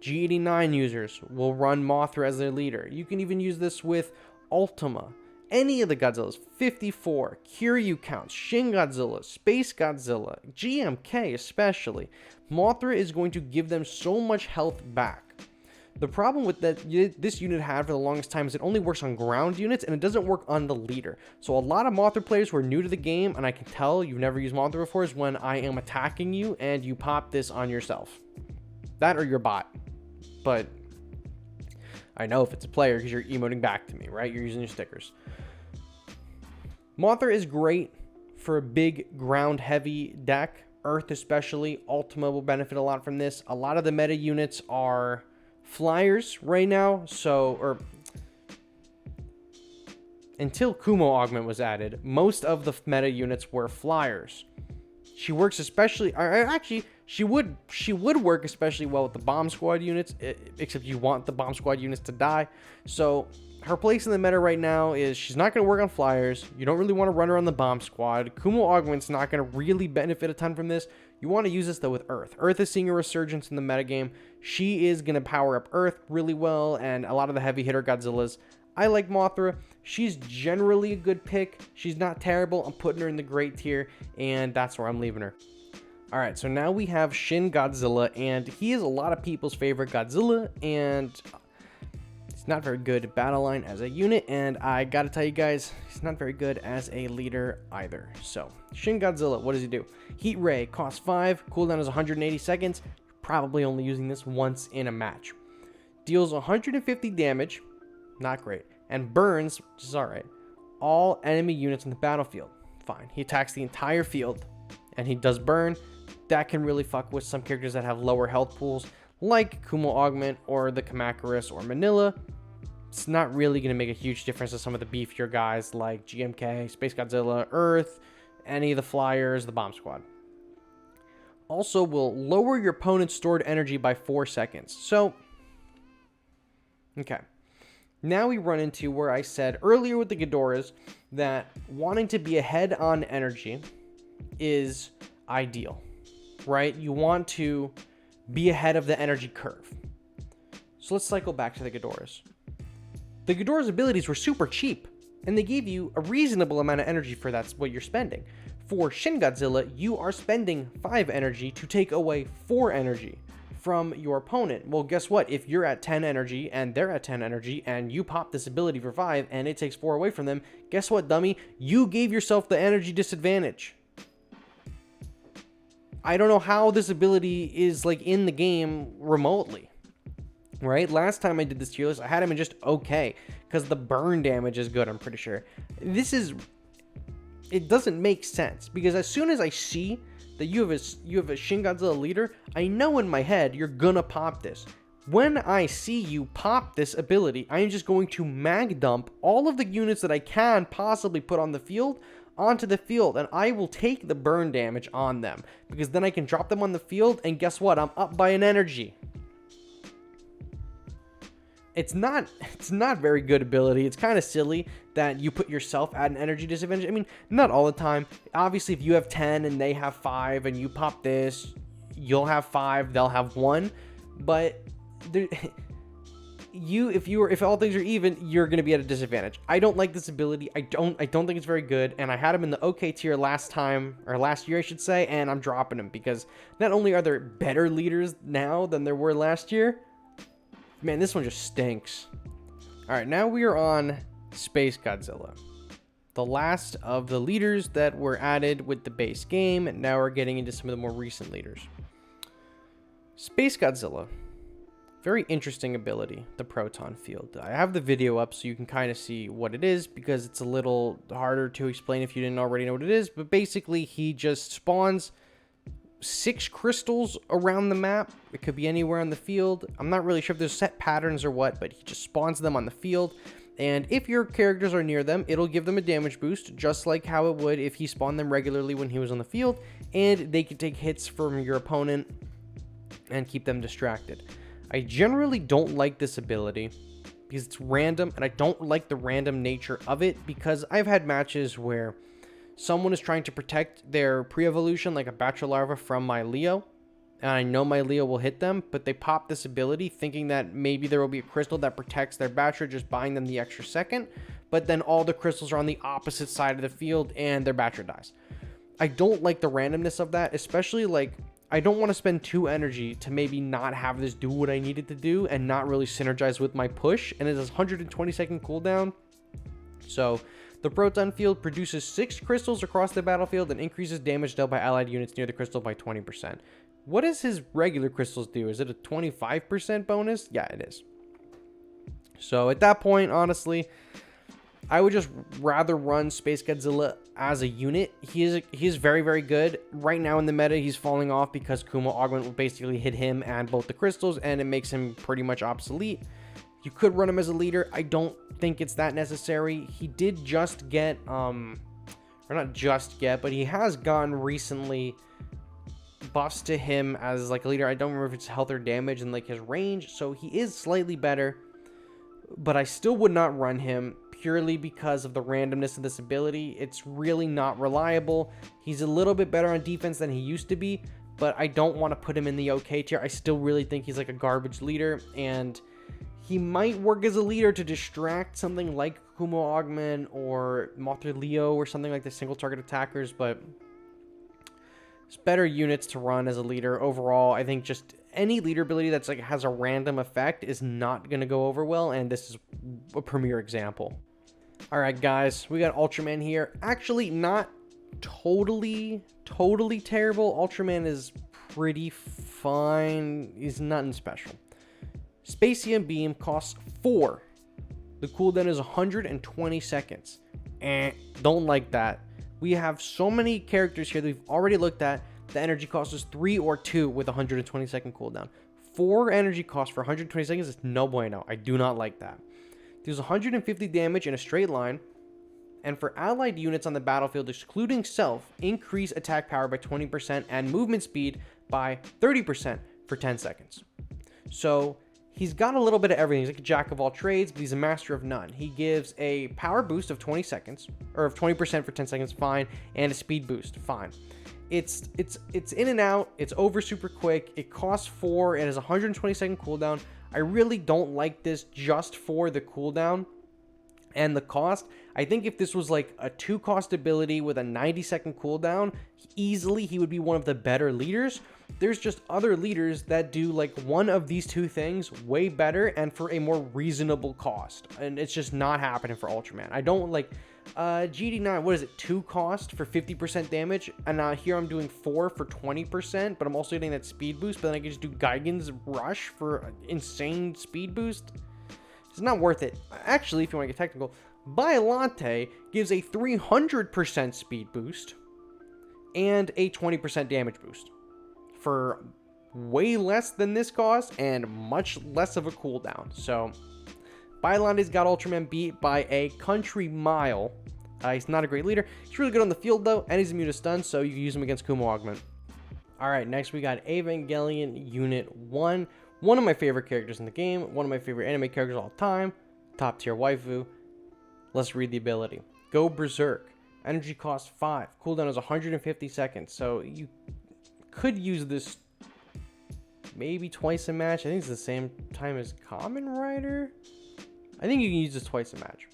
G89 users will run Mothra as their leader. You can even use this with Ultima. Any of the Godzillas, 54, Kiryu counts, Shin Godzilla, Spacegodzilla, GMK especially. Mothra is going to give them so much health back. The problem with that this unit had for the longest time is it only works on ground units and it doesn't work on the leader. So a lot of Mothra players who are new to the game, and I can tell you've never used Mothra before, is when I am attacking you and you pop this on yourself. That or your bot. But I know if it's a player because you're emoting back to me, right? You're using your stickers. Mothra is great for a big ground heavy deck. Earth especially. Ultima will benefit a lot from this. A lot of the meta units are flyers right now, so, or until Kumo Augment was added, most of the meta units were flyers. She works especially, or actually, she would work especially well with the bomb squad units, except you want the bomb squad units to die. So her place in the meta right now is she's not going to work on flyers. You don't really want to run her on the bomb squad. Kumo Augment's not going to really benefit a ton from this. You want to use this though with Earth. Earth is seeing a resurgence in the metagame. She is going to power up Earth really well, and a lot of the heavy hitter Godzillas. I like Mothra. She's generally a good pick. She's not terrible. I'm putting her in the great tier, and that's where I'm leaving her. Alright, so now we have Shin Godzilla, and he is a lot of people's favorite Godzilla, and he's not very good at battle line as a unit, and I gotta tell you guys, he's not very good as a leader either. So, Shin Godzilla, what does he do? Heat Ray, costs 5, cooldown is 180 seconds, probably only using this once in a match. Deals 150 damage, not great, and burns, which is alright, all enemy units in the battlefield. Fine. He attacks the entire field, and he does burn. That can really fuck with some characters that have lower health pools, like Kumo Augment or the Kamacuras or Manila. it's not really going to make a huge difference to some of the beefier guys like GMK, Spacegodzilla, Earth, any of the Flyers, the Bomb Squad. Also will lower your opponent's stored energy by 4 seconds. So, okay. Now we run into where I said earlier with the Ghidorahs that wanting to be ahead on energy is ideal, right? You want to be ahead of the energy curve. So let's cycle back to the Ghidorahs. The Ghidorah's abilities were super cheap, and they gave you a reasonable amount of energy for that's what you're spending. For Shin Godzilla, you are spending 5 energy to take away 4 energy from your opponent. Well, guess what? If you're at 10 energy and they're at 10 energy and you pop this ability for 5 and it takes 4 away from them, guess what, dummy? You gave yourself the energy disadvantage. I don't know how this ability is like in the game remotely. Right? Last time I did this tier list, I had him in just okay because the burn damage is good, I'm pretty sure. It doesn't make sense because as soon as I see that you have a Shin Godzilla leader, I know in my head you're gonna pop this. When I see you pop this ability, I am just going to mag dump all of the units that I can possibly put on the field onto the field, and I will take the burn damage on them because then I can drop them on the field, and guess what? I'm up by an energy. It's not very good ability. It's kind of silly that you put yourself at an energy disadvantage. I mean, not all the time. Obviously, if you have 10 and they have 5 and you pop this, you'll have 5, they'll have 1. But if all things are even, you're going to be at a disadvantage. I don't like this ability. I don't think it's very good, and I had him in the okay tier last year, I should say, and I'm dropping him because not only are there better leaders now than there were last year, man, this one just stinks. All right, now we are on Spacegodzilla, the last of the leaders that were added with the base game, and now we're getting into some of the more recent leaders. Spacegodzilla, very interesting ability, the proton field. I have the video up so you can kind of see what it is because it's a little harder to explain if you didn't already know what it is, but basically he just spawns 6 crystals around the map. It could be anywhere on the field. I'm not really sure if there's set patterns or what, but he just spawns them on the field. And if your characters are near them, it'll give them a damage boost, just like how it would if he spawned them regularly when he was on the field. And they can take hits from your opponent and keep them distracted. I generally don't like this ability because it's random, and I don't like the random nature of it because I've had matches where someone is trying to protect their pre-evolution, like a Battra larva, from my Leo, and I know my Leo will hit them, but they pop this ability thinking that maybe there will be a crystal that protects their Battra, just buying them the extra second, but then all the crystals are on the opposite side of the field and their Battra dies. I don't like the randomness of that, especially like I don't want to spend 2 energy to maybe not have this do what I needed to do and not really synergize with my push, and it has 120 second cooldown. So the proton field produces 6 crystals across the battlefield and increases damage dealt by allied units near the crystal by 20%. What does his regular crystals do? Is it a 25% bonus? Yeah, it is. So at that point, honestly, I would just rather run Spacegodzilla as a unit. He is very, very good. Right now in the meta, he's falling off because Kumo Augment will basically hit him and both the crystals, and it makes him pretty much obsolete. You could run him as a leader. I don't think it's that necessary. He did just get, or not just get, but he has gotten recently buffs to him as like a leader. I don't remember if it's health or damage and like his range, so he is slightly better, but I still would not run him purely because of the randomness of this ability. It's really not reliable. He's a little bit better on defense than he used to be, but I don't want to put him in the okay tier. I still really think he's like a garbage leader, and he might work as a leader to distract something like Kumo Augment or Mothra Leo or something like the single target attackers, but it's better units to run as a leader overall. I think just any leader ability that's like has a random effect is not going to go over well, and this is a premier example. All right, guys, we got Ultraman here. Actually, not totally terrible. Ultraman is pretty fine. He's nothing special. Spacium Beam costs 4. The cooldown is 120 seconds. Don't like that. We have so many characters here that we've already looked at. The energy cost is 3 or 2 with 120 second cooldown. 4 energy cost for 120 seconds is no bueno. I do not like that. Deals 150 damage in a straight line. And for allied units on the battlefield, excluding self, increase attack power by 20% and movement speed by 30% for 10 seconds. So he's got a little bit of everything. He's like a jack of all trades, but he's a master of none. He gives a power boost of 20 seconds, or of 20% for 10 seconds, fine, and a speed boost, fine. It's in and out. It's over super quick. It costs 4. It has a 120-second cooldown. I really don't like this just for the cooldown and the cost. I think if this was like a 2-cost ability with a 90-second cooldown, easily he would be one of the better leaders. There's just other leaders that do like one of these 2 things way better and for a more reasonable cost. And it's just not happening for Ultraman. I don't like GD9, what is it, 2 cost for 50% damage, and here I'm doing 4 for 20%, but I'm also getting that speed boost, but then I can just do Gigan's Rush for an insane speed boost. It's not worth it. Actually, if you want to get technical, Biollante gives a 300% speed boost and a 20% damage boost for way less than this cost and much less of a cooldown. So Biollante's got Ultraman beat by a country mile. He's not a great leader. He's really good on the field though, and he's immune to stun, so you can use him against Kumo Augment. Alright, next we got Evangelion Unit 1. One of my favorite characters in the game, one of my favorite anime characters of all time, top tier waifu. Let's read the ability. Go Berserk. Energy cost 5. Cooldown is 150 seconds, so you could use this maybe twice a match. I think it's the same time as Kamen Rider. I think you can use this twice a match.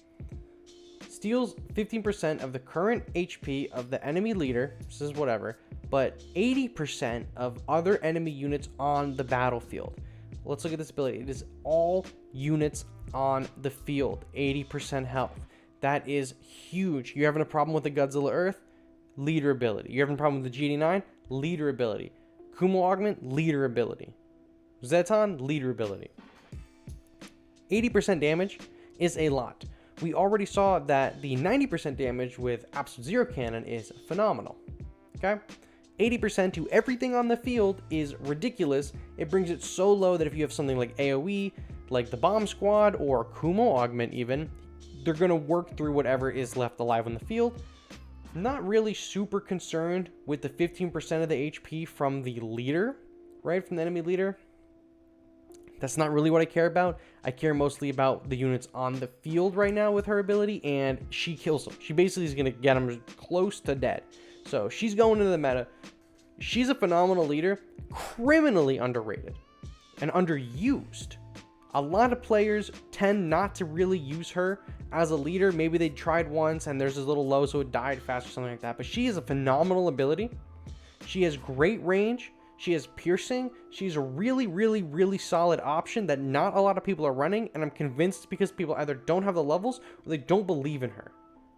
Steals 15% of the current HP of the enemy leader, this is whatever, but 80% of other enemy units on the battlefield. Let's look at this ability. It is all units on the field, 80% health. That is huge. You're having a problem with the Godzilla Earth? Leader ability. You're having a problem with the GD9? Leader ability. Kumo Augment? Leader ability. Zeton? Leader ability. 80% damage is a lot. We already saw that the 90% damage with Absolute Zero Cannon is phenomenal. Okay? 80% to everything on the field is ridiculous. It brings it so low that if you have something like AoE, like the Bomb Squad or Kumo Augment even, they're going to work through whatever is left alive on the field. Not really super concerned with the 15% of the HP from the leader, right? From the enemy leader. That's not really what I care about. I care mostly about the units on the field right now with her ability, and she kills them. She basically is going to get them close to dead. So she's going into the meta. She's a phenomenal leader, criminally underrated and underused. A lot of players tend not to really use her as a leader. Maybe they tried once and there's this little low, so it died fast or something like that. But she is a phenomenal ability. She has great range. She has piercing. She's a really, really, really solid option that not a lot of people are running. And I'm convinced because people either don't have the levels or they don't believe in her.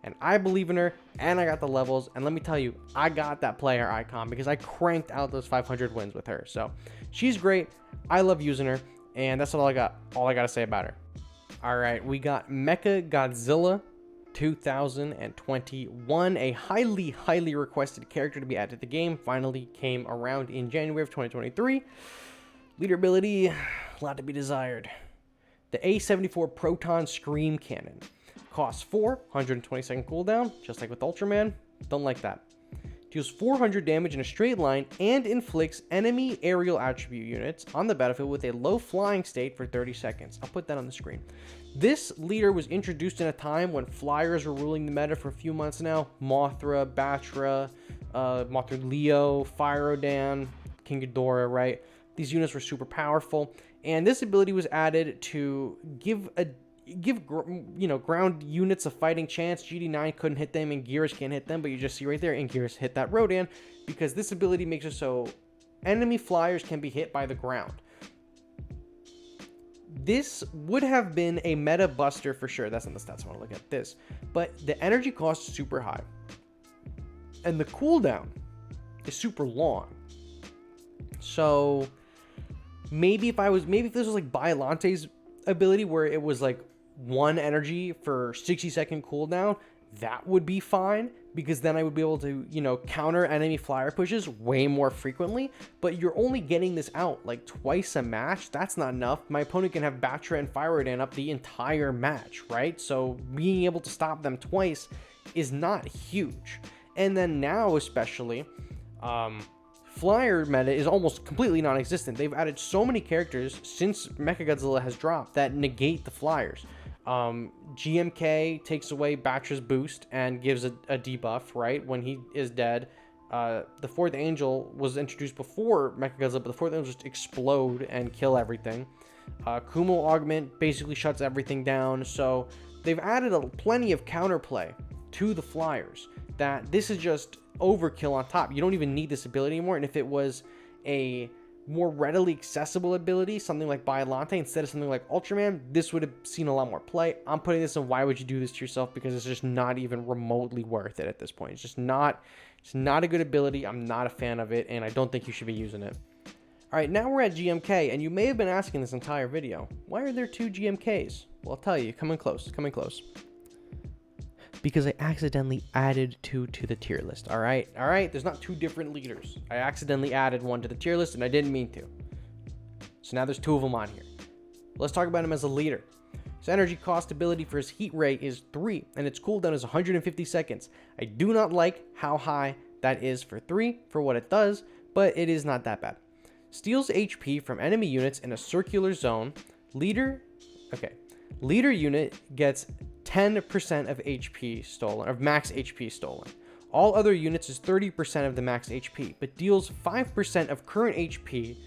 And I believe in her, and I got the levels, and let me tell you, I got that player icon because I cranked out those 500 wins with her. So she's great. I love using her, and that's all I got to say about her. All right, we got Mechagodzilla 2021, a highly, highly requested character to be added to the game. Finally came around in January of 2023. Leader ability, a lot to be desired. The A74 Proton Scream Cannon. Costs 4, 120-second cooldown, just like with Ultraman. Don't like that. Deals 400 damage in a straight line and inflicts enemy aerial attribute units on the battlefield with a low flying state for 30 seconds. I'll put that on the screen. This leader was introduced in a time when flyers were ruling the meta for a few months now. Mothra, Battra, Mothra Leo, Fire Rodan, King Ghidorah, right? These units were super powerful. And this ability was added to give ground units a fighting chance. GD9 couldn't hit them and Gears can't hit them, but you just see right there, and Gears hit that Rodan because this ability makes it so enemy flyers can be hit by the ground. This would have been a meta buster for sure. That's not the stats I want to look at this, but the energy cost is super high and the cooldown is super long. So maybe if this was like Biollante's ability where it was like 1 energy for 60-second cooldown, that would be fine, because then I would be able to, you know, counter enemy flyer pushes way more frequently. But you're only getting this out like twice a match. That's not enough. My opponent can have Battra and Rodan up the entire match, right? So being able to stop them twice is not huge. And then now, especially, flyer meta is almost completely non-existent. They've added so many characters since Mechagodzilla has dropped that negate the flyers. GMK takes away Battra's boost and gives a debuff, right, when he is dead. The fourth angel was introduced before Mechagodzilla, but the fourth angel just explode and kill everything. Kumo augment basically shuts everything down. So they've added plenty of counterplay to the flyers, that this is just overkill on top. You don't even need this ability anymore. And if it was a more readily accessible ability, something like Biollante instead of something like Ultraman, this would have seen a lot more play. I'm putting this in why would you do this to yourself, because it's just not even remotely worth it at this point. It's not a good ability. I'm not a fan of it, and I don't think you should be using it. All right, now we're at GMK, and you may have been asking this entire video, why are there 2 GMKs? Well, I'll tell you, coming close. Because I accidentally added 2 to the tier list. All right, there's not 2 different leaders. I accidentally added 1 to the tier list, and I didn't mean to. So now there's 2 of them on here. Let's talk about him as a leader. His energy cost ability for his heat ray is 3, and its cooldown is 150 seconds. I do not like how high that is for 3 for what it does, but it is not that bad. Steals HP from enemy units in a circular zone. Leader unit gets 10% of HP stolen, of max HP stolen. All other units is 30% of the max HP, but deals 5% of current HP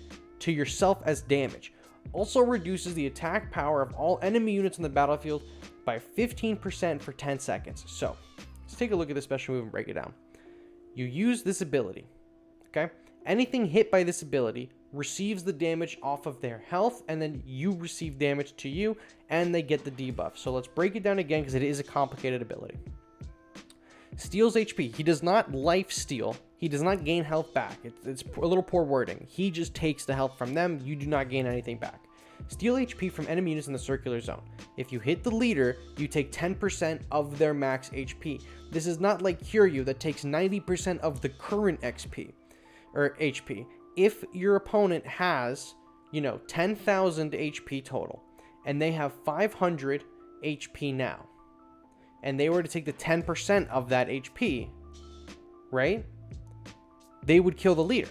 to yourself as damage. Also reduces the attack power of all enemy units on the battlefield by 15% for 10 seconds. So, let's take a look at this special move and break it down. You use this ability, okay? Anything hit by this ability receives the damage off of their health, and then you receive damage to you, and they get the debuff. So let's break it down again, because it is a complicated ability. Steals HP. He does not life steal. He does not gain health back. It's a little poor wording. He just takes the health from them. You do not gain anything back. Steal HP from enemy units in the circular zone. If you hit the leader, you take 10% of their max HP. This is not like Kiryu that takes 90% of the current XP or HP. If your opponent has, 10,000 HP total, and they have 500 HP now, and they were to take the 10% of that HP, right? They would kill the leader.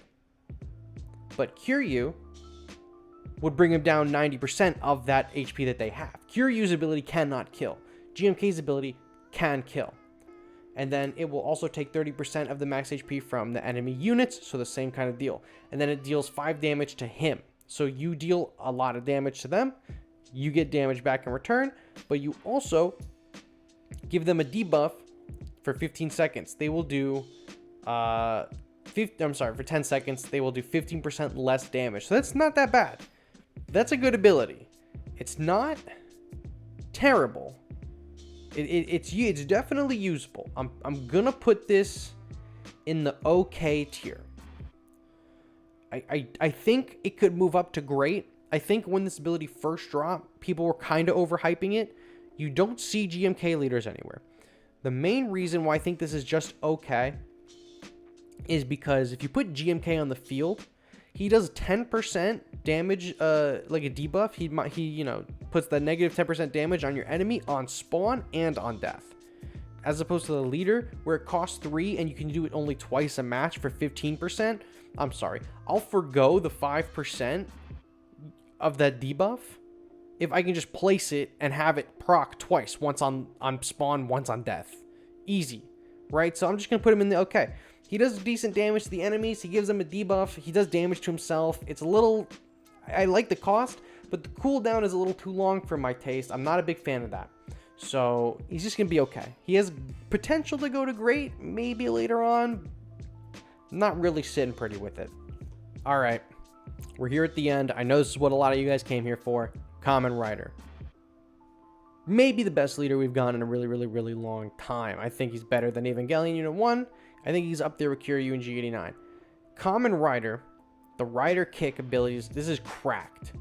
But Kiryu would bring him down 90% of that HP that they have. Kiryu's ability cannot kill. GMK's ability can kill. And then it will also take 30% of the max HP from the enemy units, so the same kind of deal. And then it deals 5 damage to him. So you deal a lot of damage to them, you get damage back in return, but you also give them a debuff for 15 seconds. They will do, for 10 seconds, they will do 15% less damage. So that's not that bad. That's a good ability. It's not terrible. It's definitely usable. I'm gonna put this in the okay tier. I think it could move up to great. I think when this ability first dropped, people were kind of overhyping it. You don't see GMK leaders anywhere. The main reason why I think this is just okay is because if you put GMK on the field, he does 10% damage, like a debuff. He puts the negative 10% damage on your enemy on spawn and on death. As opposed to the leader, where it costs 3 and you can do it only twice a match for 15%. I'm sorry, I'll forgo the 5% of that debuff if I can just place it and have it proc twice, once on spawn, once on death. Easy, right? So I'm just gonna put him in the okay. He does decent damage to the enemies. He gives them a debuff. He does damage to himself. It's a little... I like the cost, but the cooldown is a little too long for my taste. I'm not a big fan of that. So he's just going to be okay. He has potential to go to great, maybe later on. Not really sitting pretty with it. All right. We're here at the end. I know this is what a lot of you guys came here for. Kamen Rider. Maybe the best leader we've gotten in a really, really, really long time. I think he's better than Evangelion Unit 1. I think he's up there with Kiryu and G89. Kamen Rider, the Rider kick abilities, this is cracked.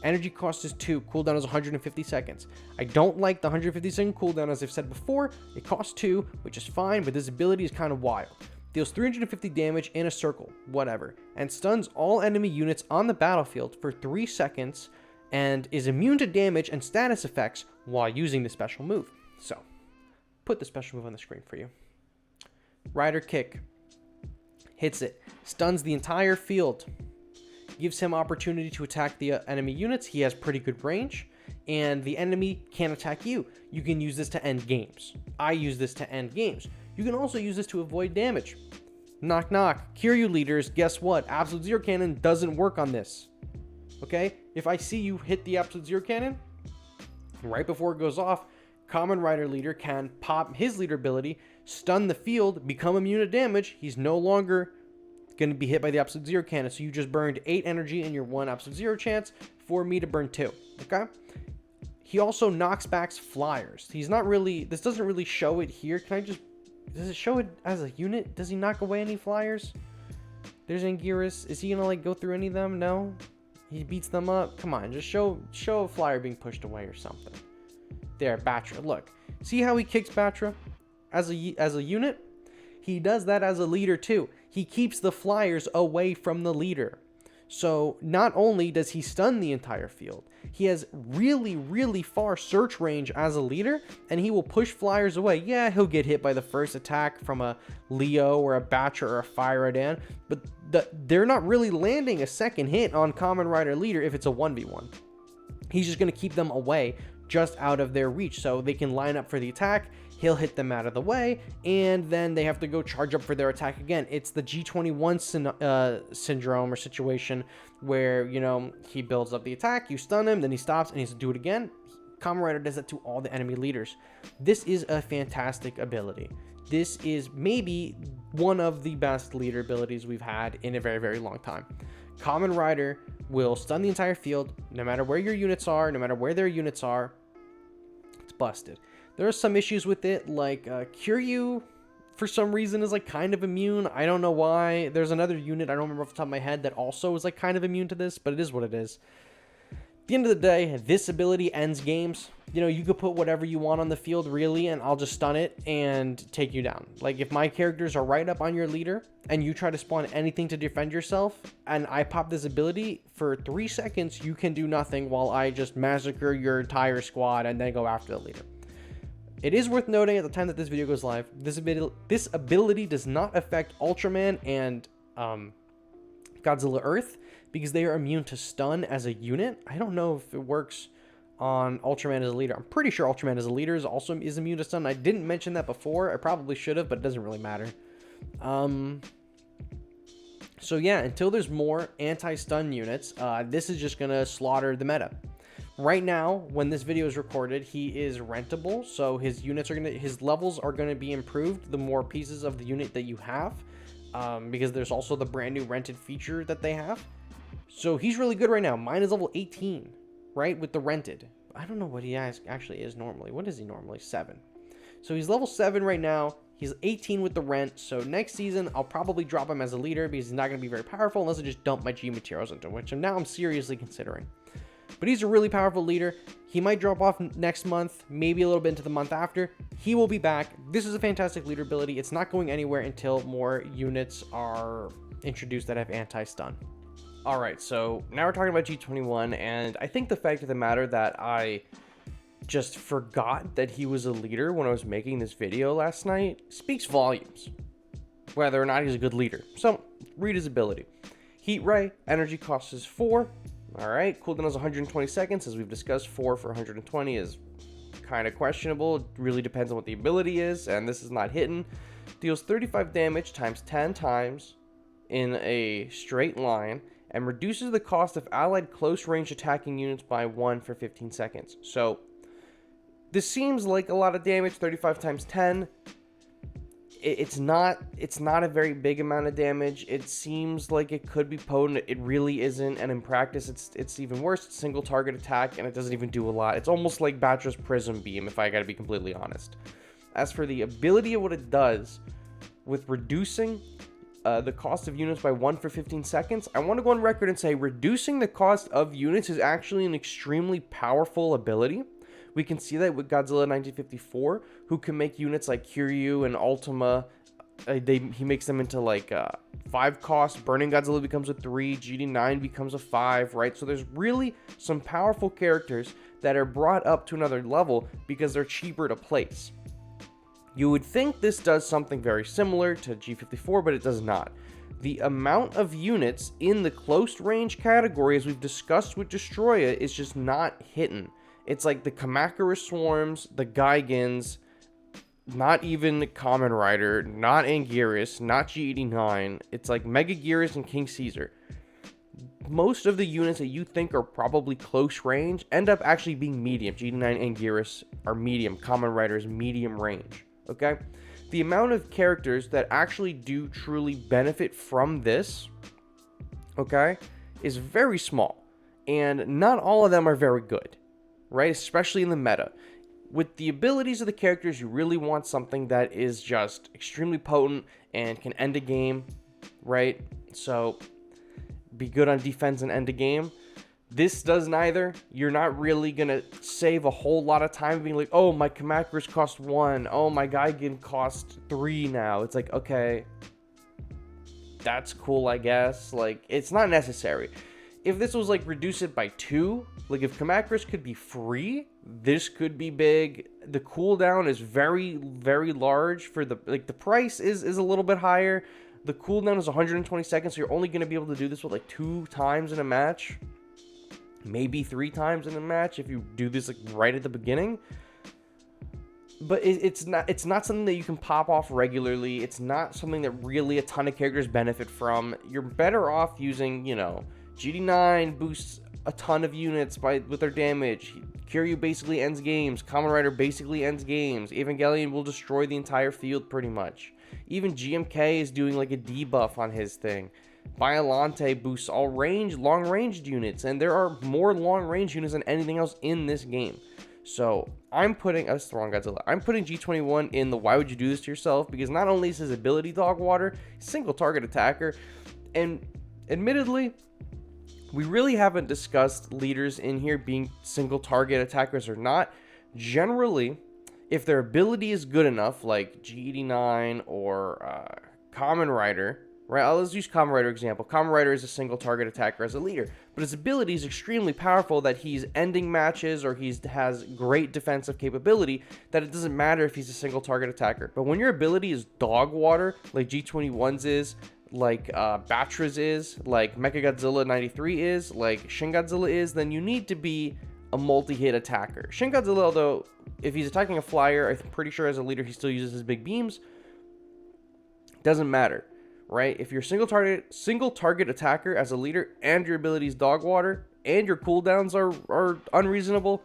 Energy cost is 2. Cooldown is 150 seconds. I don't like the 150-second cooldown, as I've said before. It costs 2, which is fine, but this ability is kind of wild. Deals 350 damage in a circle, whatever, and stuns all enemy units on the battlefield for 3 seconds, and is immune to damage and status effects while using the special move. So, put the special move on the screen for you. Rider Kick. Hits it. Stuns the entire field. Gives him opportunity to attack the enemy units. He has pretty good range, and the enemy can't attack you. You can use this to end games. I use this to end games. You can also use this to avoid damage. Knock knock. Kiryu leaders, guess what? Absolute Zero Cannon doesn't work on this. Okay? If I see you hit the Absolute Zero Cannon, right before it goes off, Kamen Rider leader can pop his leader ability, stun the field, become immune to damage. He's no longer going to be hit by the Absolute Zero Cannon. So you just burned 8 energy in your 1 Absolute Zero chance for me to burn 2. Okay? He also knocks back flyers. He's not really... This doesn't really show it here. Can I just... Does it show it as a unit? Does he knock away any flyers? There's Anguirus. Is he going to, like, go through any of them? No? He beats them up? Come on. Just show a flyer being pushed away or something. There, Battra. Look. See how he kicks Battra as a unit? He does that as a leader, too. He keeps the flyers away from the leader. So, not only does he stun the entire field, he has really, really far search range as a leader, and he will push flyers away. Yeah, he'll get hit by the first attack from a Leo or a Battra or a Fire Rodan, but they're not really landing a second hit on Kamen Rider leader if it's a 1v1. He's just going to keep them away, just out of their reach, so they can line up for the attack. He'll hit them out of the way, and then they have to go charge up for their attack again. It's the G21 syndrome or situation where, you know, he builds up the attack, you stun him, then he stops, and he has to do it again. Kamen Rider does that to all the enemy leaders. This is a fantastic ability. This is maybe one of the best leader abilities we've had in a very, very long time. Kamen Rider will stun the entire field, no matter where your units are, no matter where their units are. It's busted. There are some issues with it, like Kiryu, for some reason, is like kind of immune. I don't know why. There's another unit, I don't remember off the top of my head, that also is like kind of immune to this, but it is what it is. At the end of the day, this ability ends games. You know, you could put whatever you want on the field, really, and I'll just stun it and take you down. Like, if my characters are right up on your leader, and you try to spawn anything to defend yourself, and I pop this ability, for 3 seconds, you can do nothing while I just massacre your entire squad and then go after the leader. It is worth noting at the time that this video goes live, this ability does not affect Ultraman and Godzilla Earth, because they are immune to stun as a unit. I don't know if it works on Ultraman as a leader. I'm pretty sure Ultraman as a leader is also immune to stun. I didn't mention that before. I probably should have, but it doesn't really matter. So yeah, until there's more anti-stun units, this is just gonna slaughter the meta. Right now, when this video is recorded, he is rentable, so his levels are gonna be improved the more pieces of the unit that you have, because there's also the brand new rented feature that they have. So he's really good right now. Mine is level 18, right, with the rented. I don't know what he actually is normally. What is he normally? 7. So he's level 7 right now. He's 18 with the rent. So next season, I'll probably drop him as a leader because he's not going to be very powerful unless I just dump my G materials into him, which I'm seriously considering. But he's a really powerful leader. He might drop off next month, maybe a little bit into the month after. He will be back. This is a fantastic leader ability. It's not going anywhere until more units are introduced that have anti-stun. All right, so now we're talking about G21, and I think the fact of the matter that I just forgot that he was a leader when I was making this video last night speaks volumes, whether or not he's a good leader. So, read his ability. Heat Ray, energy cost is 4. All right, cooldown is 120 seconds. As we've discussed, 4 for 120 is kind of questionable. It really depends on what the ability is, and this is not hidden. Deals 35 damage times 10 times in a straight line, and reduces the cost of allied close range attacking units by 1 for 15 seconds. So, this seems like a lot of damage, 35 times 10. It's not a very big amount of damage. It seems like it could be potent. It really isn't, and in practice, it's even worse. It's single target attack, and it doesn't even do a lot. It's almost like Battra's Prism Beam, if I gotta be completely honest. As for the ability of what it does, with reducing the cost of units by 1 for 15 seconds. I want to go on record and say reducing the cost of units is actually an extremely powerful ability. We can see that with Godzilla 1954, who can make units like Kiryu and Ultima. He makes them into like 5 cost. Burning Godzilla becomes a 3. GD9 becomes a 5, right? So there's really some powerful characters that are brought up to another level because they're cheaper to place. You would think this does something very similar to G54, but it does not. The amount of units in the close range category, as we've discussed with Destoroyah, is just not hitting. It's like the Kamakura Swarms, the Gigans, not even Kamen Rider, not Anguirus, not G89. It's like Mechagodzilla and King Caesar. Most of the units that you think are probably close range end up actually being medium. G89 Anguirus are medium. Kamen Rider is medium range. Okay? The amount of characters that actually do truly benefit from this, okay, is very small. And not all of them are very good, right? Especially in the meta. With the abilities of the characters, you really want something that is just extremely potent and can end a game, right? So, be good on defense and end a game. This does neither. You're not really going to save a whole lot of time being like, oh, my Kamakuras cost 1. Oh, my Gigan cost 3 now. It's like, okay, that's cool, I guess. Like, it's not necessary. If this was like reduce it by 2, like if Kamakuras could be free, this could be big. The cooldown is very, very large for the, like the price is a little bit higher. The cooldown is 120 seconds, so you're only going to be able to do this with like 2 times in a match. Maybe 3 times in a match if you do this like right at the beginning. But it's not something that you can pop off regularly. It's not something that really a ton of characters benefit from. You're better off using, you know, GD9 boosts a ton of units with their damage. Kiryu basically ends games. Kamen Rider basically ends games. Evangelion will destroy the entire field pretty much. Even GMK is doing like a debuff on his thing. Biollante boosts all long-ranged units, and there are more long-range units than anything else in this game. So I'm putting, that's the wrong Godzilla. I'm putting G21 in the why would you do this to yourself, because not only is his ability dog water, single target attacker, and admittedly, we really haven't discussed leaders in here being single target attackers or not. Generally, if their ability is good enough, like G89 or Kamen Rider, right? Let's use Kamen Rider example. Kamen Rider is a single target attacker as a leader, but his ability is extremely powerful that he's ending matches or has great defensive capability that it doesn't matter if he's a single target attacker. But when your ability is dog water, like G21's is, like Battra's is, like Mechagodzilla 93 is, like Shin Godzilla is, then you need to be a multi-hit attacker. Shin Godzilla, although, if he's attacking a flyer, I'm pretty sure as a leader he still uses his big beams. Doesn't matter, right? If you're single target attacker as a leader and your ability is dog water and your cooldowns are unreasonable,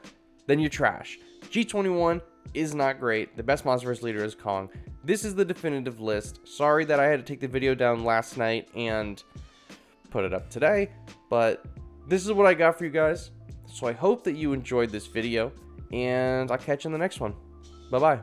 then you're trash. G21 is not great. The best Monsterverse leader is Kong. This is the definitive list. Sorry that I had to take the video down last night and put it up today, but this is what I got for you guys. So I hope that you enjoyed this video, and I'll catch you in the next one. Bye-bye.